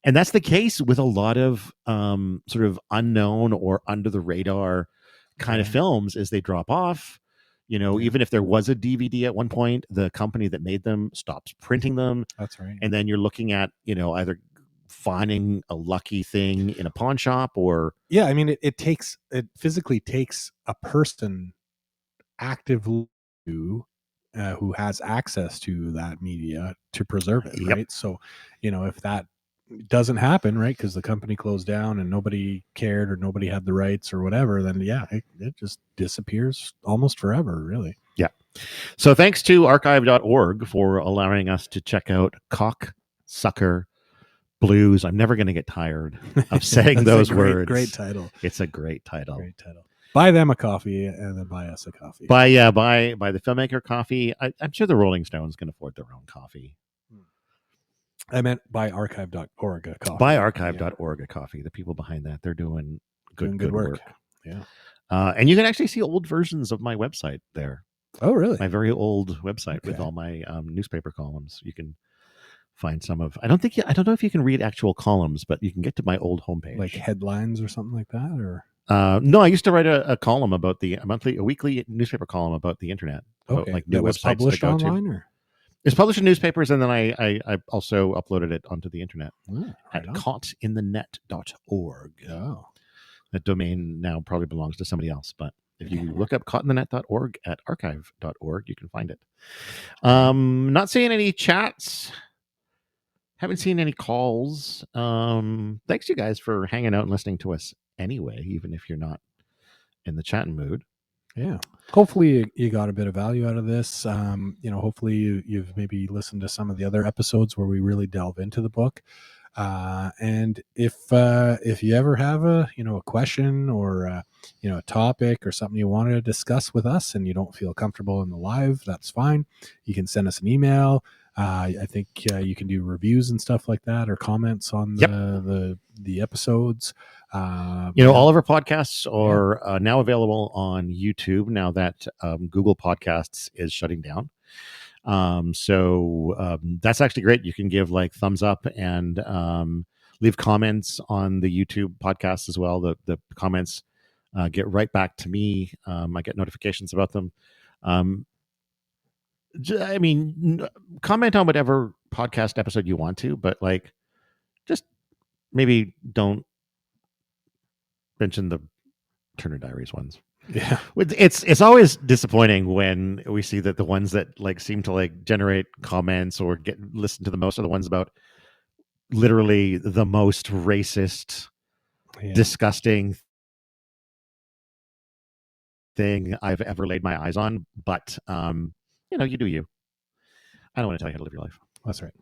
Speaker 1: And that's the case with a lot of sort of unknown or under the radar kind of films as they drop off. Even if there was a DVD at one point, the company that made them stops printing them.
Speaker 2: That's right.
Speaker 1: And then you're looking at, either finding a lucky thing in a pawn shop or...
Speaker 2: Yeah, I mean, it physically takes a person actively who has access to that media to preserve it, right? So, if that doesn't happen, right, because the company closed down and nobody cared or nobody had the rights or whatever, then it just disappears almost forever, really.
Speaker 1: Yeah. So thanks to archive.org for allowing us to check out Cocksucker Blues. I'm never going to get tired of saying those words.
Speaker 2: Great title.
Speaker 1: It's a great title.
Speaker 2: Great title. Buy them a coffee and then buy us a coffee.
Speaker 1: Buy the filmmaker coffee. I'm sure the Rolling Stones can afford their own coffee.
Speaker 2: I meant buy archive.org a coffee.
Speaker 1: Buy archive.org a coffee. The people behind that, they're doing good work.
Speaker 2: Yeah.
Speaker 1: And you can actually see old versions of my website there.
Speaker 2: Oh, really?
Speaker 1: My very old website with all my newspaper columns. You can find some of. I don't know if you can read actual columns, but you can get to my old homepage,
Speaker 2: like headlines or something like that. Or
Speaker 1: no, I used to write a column about a weekly newspaper column about the internet. About,
Speaker 2: like new websites published online, or
Speaker 1: It's published in newspapers, and then I also uploaded it onto the internet at caughtinthenet.org.
Speaker 2: Oh.
Speaker 1: That domain now probably belongs to somebody else, but if you look up caughtinthenet.org at archive.org, you can find it. Not seeing any chats. Haven't seen any calls. Thanks, you guys, for hanging out and listening to us anyway, even if you're not in the chatting mood.
Speaker 2: Yeah. Hopefully you got a bit of value out of this. Hopefully you've maybe listened to some of the other episodes where we really delve into the book. And if you ever have a question or a topic or something you want to discuss with us and you don't feel comfortable in the live, that's fine. You can send us an email. I think you can do reviews and stuff like that, or comments on the episodes.
Speaker 1: All of our podcasts are now available on YouTube now that Google Podcasts is shutting down. So that's actually great. You can give like thumbs up and leave comments on the YouTube podcast as well. The comments get right back to me. I get notifications about them. Comment on whatever podcast episode you want to, but like, just maybe don't mention the Turner Diaries ones.
Speaker 2: Yeah,
Speaker 1: it's always disappointing when we see that the ones that like seem to like generate comments or get listened to the most are the ones about literally the most racist, disgusting thing I've ever laid my eyes on. But you do you. I don't want to tell you how to live your life.
Speaker 2: That's right.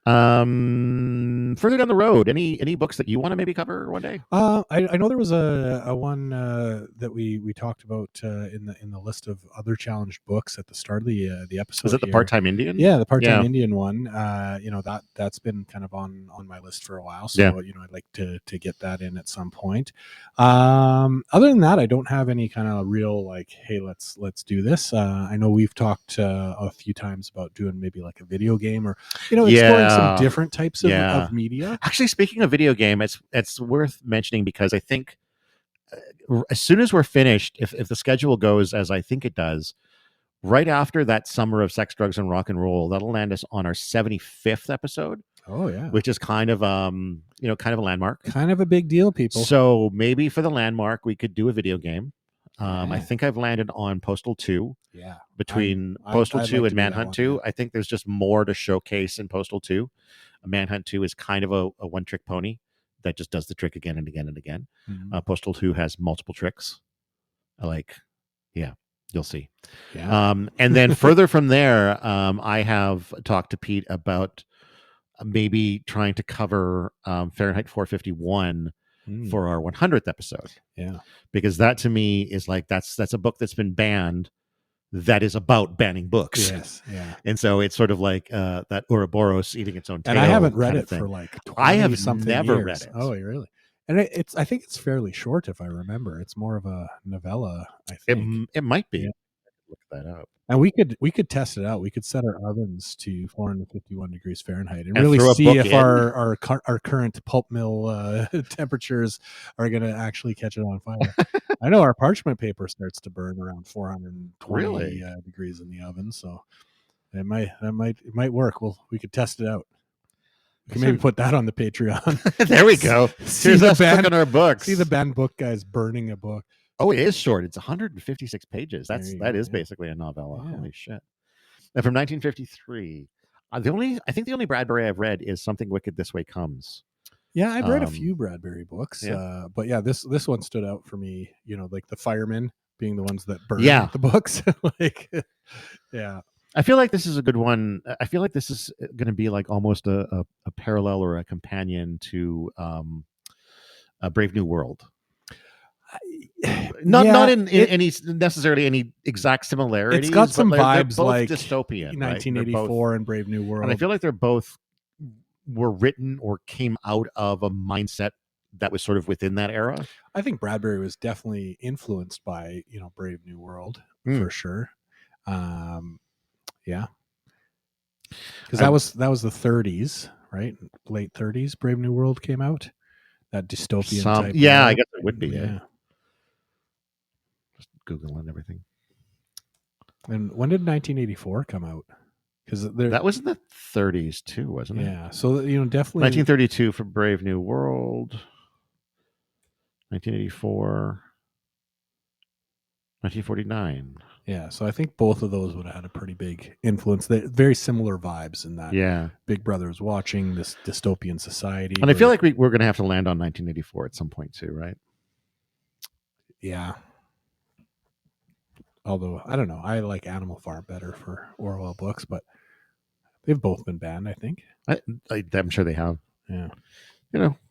Speaker 1: Further down the road, any books that you want to maybe cover one day?
Speaker 2: I know there was a one that we talked about in the list of other challenged books at the start of the episode.
Speaker 1: Is it the Part-Time Indian?
Speaker 2: Yeah, the Part-Time Indian one. That's been kind of on my list for a while. So I'd like to get that in at some point. Other than that, I don't have any kind of real like, hey, let's do this. I know we've talked a few times about doing maybe like a video game or exploring some different types of media.
Speaker 1: Actually, speaking of video game, it's worth mentioning because I think as soon as we're finished, if the schedule goes as I think it does, right after that summer of sex, drugs, and rock and roll, that'll land us on our 75th episode.
Speaker 2: Oh yeah,
Speaker 1: which is kind of kind of a landmark,
Speaker 2: kind of a big deal, people.
Speaker 1: So maybe for the landmark, we could do a video game. I think I've landed on Postal 2.
Speaker 2: Yeah,
Speaker 1: between Postal 2 and Manhunt 2, I think there's just more to showcase in Postal 2. Manhunt 2 is kind of a one-trick pony that just does the trick again and again and again. Mm-hmm. Postal 2 has multiple tricks. You'll see.
Speaker 2: Yeah.
Speaker 1: And then further from there, I have talked to Pete about maybe trying to cover Fahrenheit 451 for our 100th episode.
Speaker 2: Yeah.
Speaker 1: Because that to me is like, that's a book that's been banned that is about banning books.
Speaker 2: Yes. Yeah.
Speaker 1: And so it's sort of like that Ouroboros eating its own tail.
Speaker 2: And I haven't read it for like 20
Speaker 1: I have never
Speaker 2: years.
Speaker 1: read it.
Speaker 2: Oh, really? And I think it's fairly short, if I remember. It's more of a novella, I think.
Speaker 1: It might be.
Speaker 2: Yeah.
Speaker 1: Look that up.
Speaker 2: And we could test it out. We could set our ovens to 451 degrees Fahrenheit and really see if our current pulp mill temperatures are going to actually catch it on fire. I know our parchment paper starts to burn around 420 degrees in the oven, so it might work. We could test it out. We can maybe put that on the Patreon.
Speaker 1: There we go. Here's us cooking our books.
Speaker 2: See the banned book guys burning a book.
Speaker 1: Oh, it is short. It's 156 pages. That is basically a novella. Yeah. Holy shit! And from 1953, I think the only Bradbury I've read is Something Wicked This Way Comes.
Speaker 2: Yeah, I've read a few Bradbury books, but yeah, this one stood out for me. Like the firemen being the ones that burn the books. Yeah.
Speaker 1: I feel like this is a good one. I feel like this is going to be like almost a parallel or a companion to A Brave New World. Not in any necessarily any exact similarities.
Speaker 2: It's got some vibes
Speaker 1: like dystopian,
Speaker 2: 1984 and Brave New World.
Speaker 1: And I feel like they're both were written or came out of a mindset that was sort of within that era.
Speaker 2: I think Bradbury was definitely influenced by Brave New World for sure. Yeah, because that was the 30s, right? Late 30s. Brave New World came out. That dystopian type.
Speaker 1: Yeah, I guess it would be.
Speaker 2: Yeah.
Speaker 1: Just Googling everything.
Speaker 2: And when did 1984 come out? because
Speaker 1: That was in the 30s too, wasn't it?
Speaker 2: Yeah, so definitely
Speaker 1: 1932 for Brave New World. 1984. 1949.
Speaker 2: Yeah, so I think both of those would have had a pretty big influence. They're very similar vibes in that
Speaker 1: Yeah.
Speaker 2: Big Brother is watching this dystopian society.
Speaker 1: And I feel like we're going to have to land on 1984 at some point too, right?
Speaker 2: Yeah. Although, I don't know. I like Animal Farm better for Orwell books, but they've both been banned, I think.
Speaker 1: I'm sure they have.
Speaker 2: Yeah.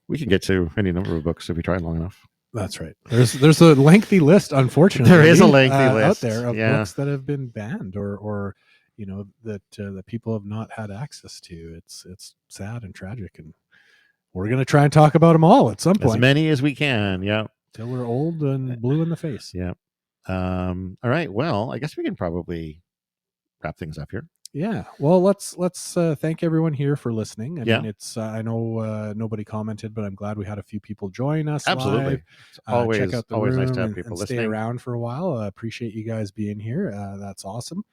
Speaker 1: We can get to any number of books if we try long enough.
Speaker 2: That's right. There's a lengthy list, unfortunately.
Speaker 1: There is a lengthy list
Speaker 2: out there of books that have been banned or that people have not had access to. It's sad and tragic, and we're gonna try and talk about them all at some point.
Speaker 1: As many as we can. Yeah.
Speaker 2: Till we're old and blue in the face.
Speaker 1: Yeah. All right. Well, I guess we can probably wrap things up here.
Speaker 2: Yeah. Well, let's thank everyone here for listening. I
Speaker 1: Yeah.
Speaker 2: mean, it's I know nobody commented, but I'm glad we had a few people join us.
Speaker 1: Absolutely.
Speaker 2: Live.
Speaker 1: It's always
Speaker 2: check out the
Speaker 1: always
Speaker 2: room
Speaker 1: nice to have
Speaker 2: and
Speaker 1: people
Speaker 2: stay
Speaker 1: listening.
Speaker 2: around for a while. Appreciate you guys being here. That's awesome.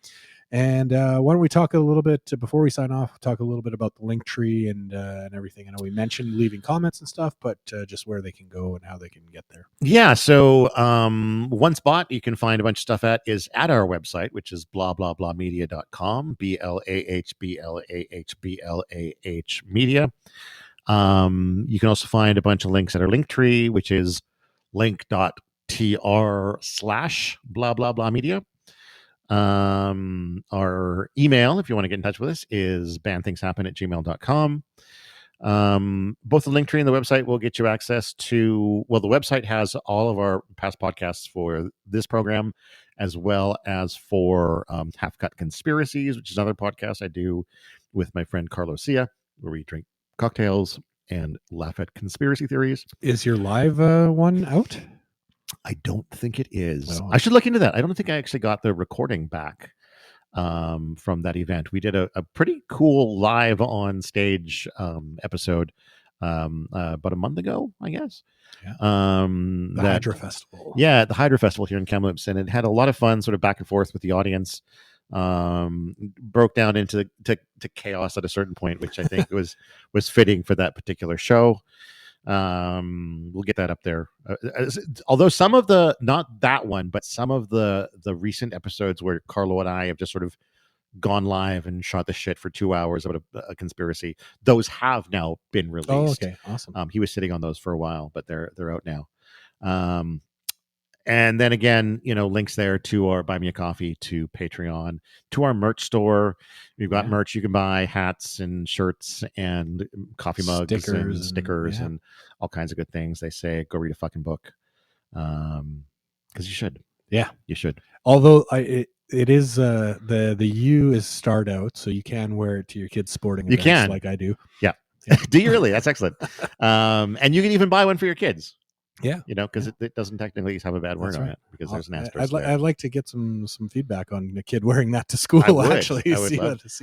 Speaker 2: And why don't we talk a little bit before we sign off? Talk a little bit about the link tree and everything. I know we mentioned leaving comments and stuff, but just where they can go and how they can get there.
Speaker 1: Yeah. So one spot you can find a bunch of stuff at is at our website, which is blahblahblahmedia.com, BLAHBLAHBLAH media. You can also find a bunch of links at our link tree, which is link.tr/blahblahblahmedia. Our email, if you want to get in touch with us, is bandthingshappen@gmail.com. Both the link tree and the website will get you access to, the website has all of our past podcasts for this program, as well as for Half Cut Conspiracies, which is another podcast I do with my friend Carlos Sia, where we drink cocktails and laugh at conspiracy theories.
Speaker 2: Is your live one out?
Speaker 1: I don't think it is.
Speaker 2: Oh.
Speaker 1: I should look into that. I don't think I actually got the recording back from that event. We did a pretty cool live on stage episode about a month ago, I guess.
Speaker 2: Yeah. The Hydra Festival.
Speaker 1: Yeah, the Hydra Festival here in Kamloops, and it had a lot of fun, sort of back and forth with the audience. Broke down into to chaos at a certain point, which I think was fitting for that particular show. We'll get that up there. Although some of the, not that one, but some of the recent episodes where Carlo and I have just sort of gone live and shot the shit for 2 hours about a conspiracy, those have now been released.
Speaker 2: Oh, okay, awesome.
Speaker 1: He was sitting on those for a while, but they're out now. And then again, links there to our Buy Me a Coffee, to Patreon, to our merch store. We've got merch you can buy, hats and shirts and coffee mugs and stickers and all kinds of good things. They say, go read a fucking book. Because you should.
Speaker 2: Yeah.
Speaker 1: You should.
Speaker 2: Although it is the U is starred out, so you can wear it to your kids' sporting events. You can, like I do.
Speaker 1: Yeah. Do you really? That's excellent. And you can even buy one for your kids.
Speaker 2: Yeah,
Speaker 1: because it doesn't technically have a bad word on it, because there's an asterisk.
Speaker 2: I'd like to get some feedback on a kid wearing that to school. I would see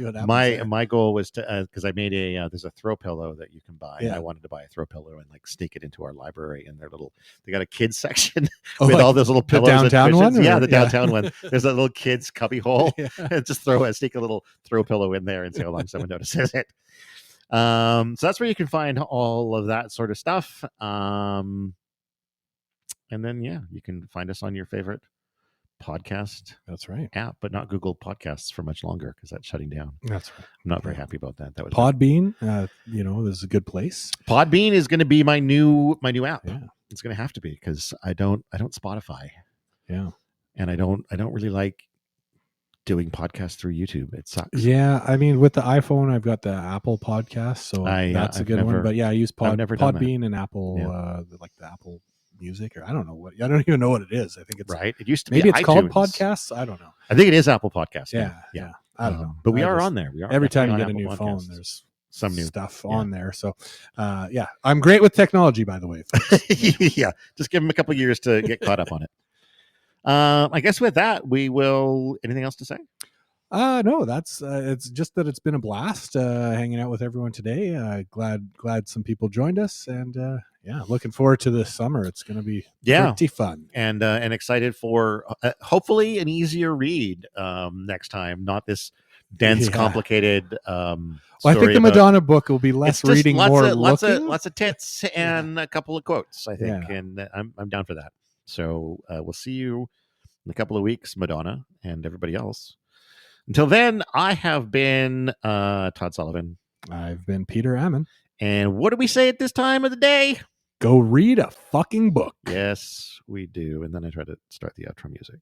Speaker 2: what happens.
Speaker 1: My goal was to, because I made there's a throw pillow that you can buy. Yeah. And I wanted to buy a throw pillow and sneak it into our library, and they got a kids section with all those little pillows.
Speaker 2: The downtown one?
Speaker 1: The downtown one. There's a little kids cubby hole. And just sneak a little throw pillow in there and see how long someone notices it. So that's where you can find all of that sort of stuff. And then, you can find us on your favorite podcast.
Speaker 2: That's right.
Speaker 1: App, but not Google Podcasts for much longer, because that's shutting down.
Speaker 2: That's right.
Speaker 1: I'm not very happy about that. That was
Speaker 2: Podbean. This is a good place.
Speaker 1: Podbean is going to be my new app.
Speaker 2: Yeah.
Speaker 1: It's going to have to be, because I don't Spotify.
Speaker 2: Yeah.
Speaker 1: And I don't really like doing podcasts through YouTube. It sucks.
Speaker 2: Yeah, I mean, with the iPhone, I've got the Apple Podcast, so that's a good one. But I use Podbean and Apple, like the Apple Music, or I don't even know what it is. I think it's
Speaker 1: right. It used to
Speaker 2: maybe
Speaker 1: be
Speaker 2: it's
Speaker 1: iTunes.
Speaker 2: called Podcasts. I don't know.
Speaker 1: I think it is Apple Podcasts.
Speaker 2: Yeah. I don't know.
Speaker 1: But we are on there. We are
Speaker 2: every time you get a
Speaker 1: Apple
Speaker 2: new
Speaker 1: Podcasts.
Speaker 2: phone, there's
Speaker 1: some new
Speaker 2: stuff on there. So, I'm great with technology, by the way.
Speaker 1: Yeah, just give them a couple of years to get caught up on it. I guess with that, we will. Anything else to say?
Speaker 2: No, that's it's just that it's been a blast hanging out with everyone today. Glad some people joined us, and looking forward to this summer. It's going to be pretty fun, and
Speaker 1: excited for hopefully an easier read next time. Not dense,
Speaker 2: Yeah.
Speaker 1: complicated
Speaker 2: Well, I think
Speaker 1: story
Speaker 2: the
Speaker 1: about
Speaker 2: Madonna book will be less
Speaker 1: it's just
Speaker 2: reading, more looking.
Speaker 1: lots of tits and a couple of quotes, I think,
Speaker 2: Yeah.
Speaker 1: and I'm down for that. So we'll see you in a couple of weeks, Madonna and everybody else. Until then, I have been Todd Sullivan.
Speaker 2: I've been Peter Ammon.
Speaker 1: And what do we say at this time of the day?
Speaker 2: Go read a fucking book.
Speaker 1: Yes, we do. And then I try to start the outro music.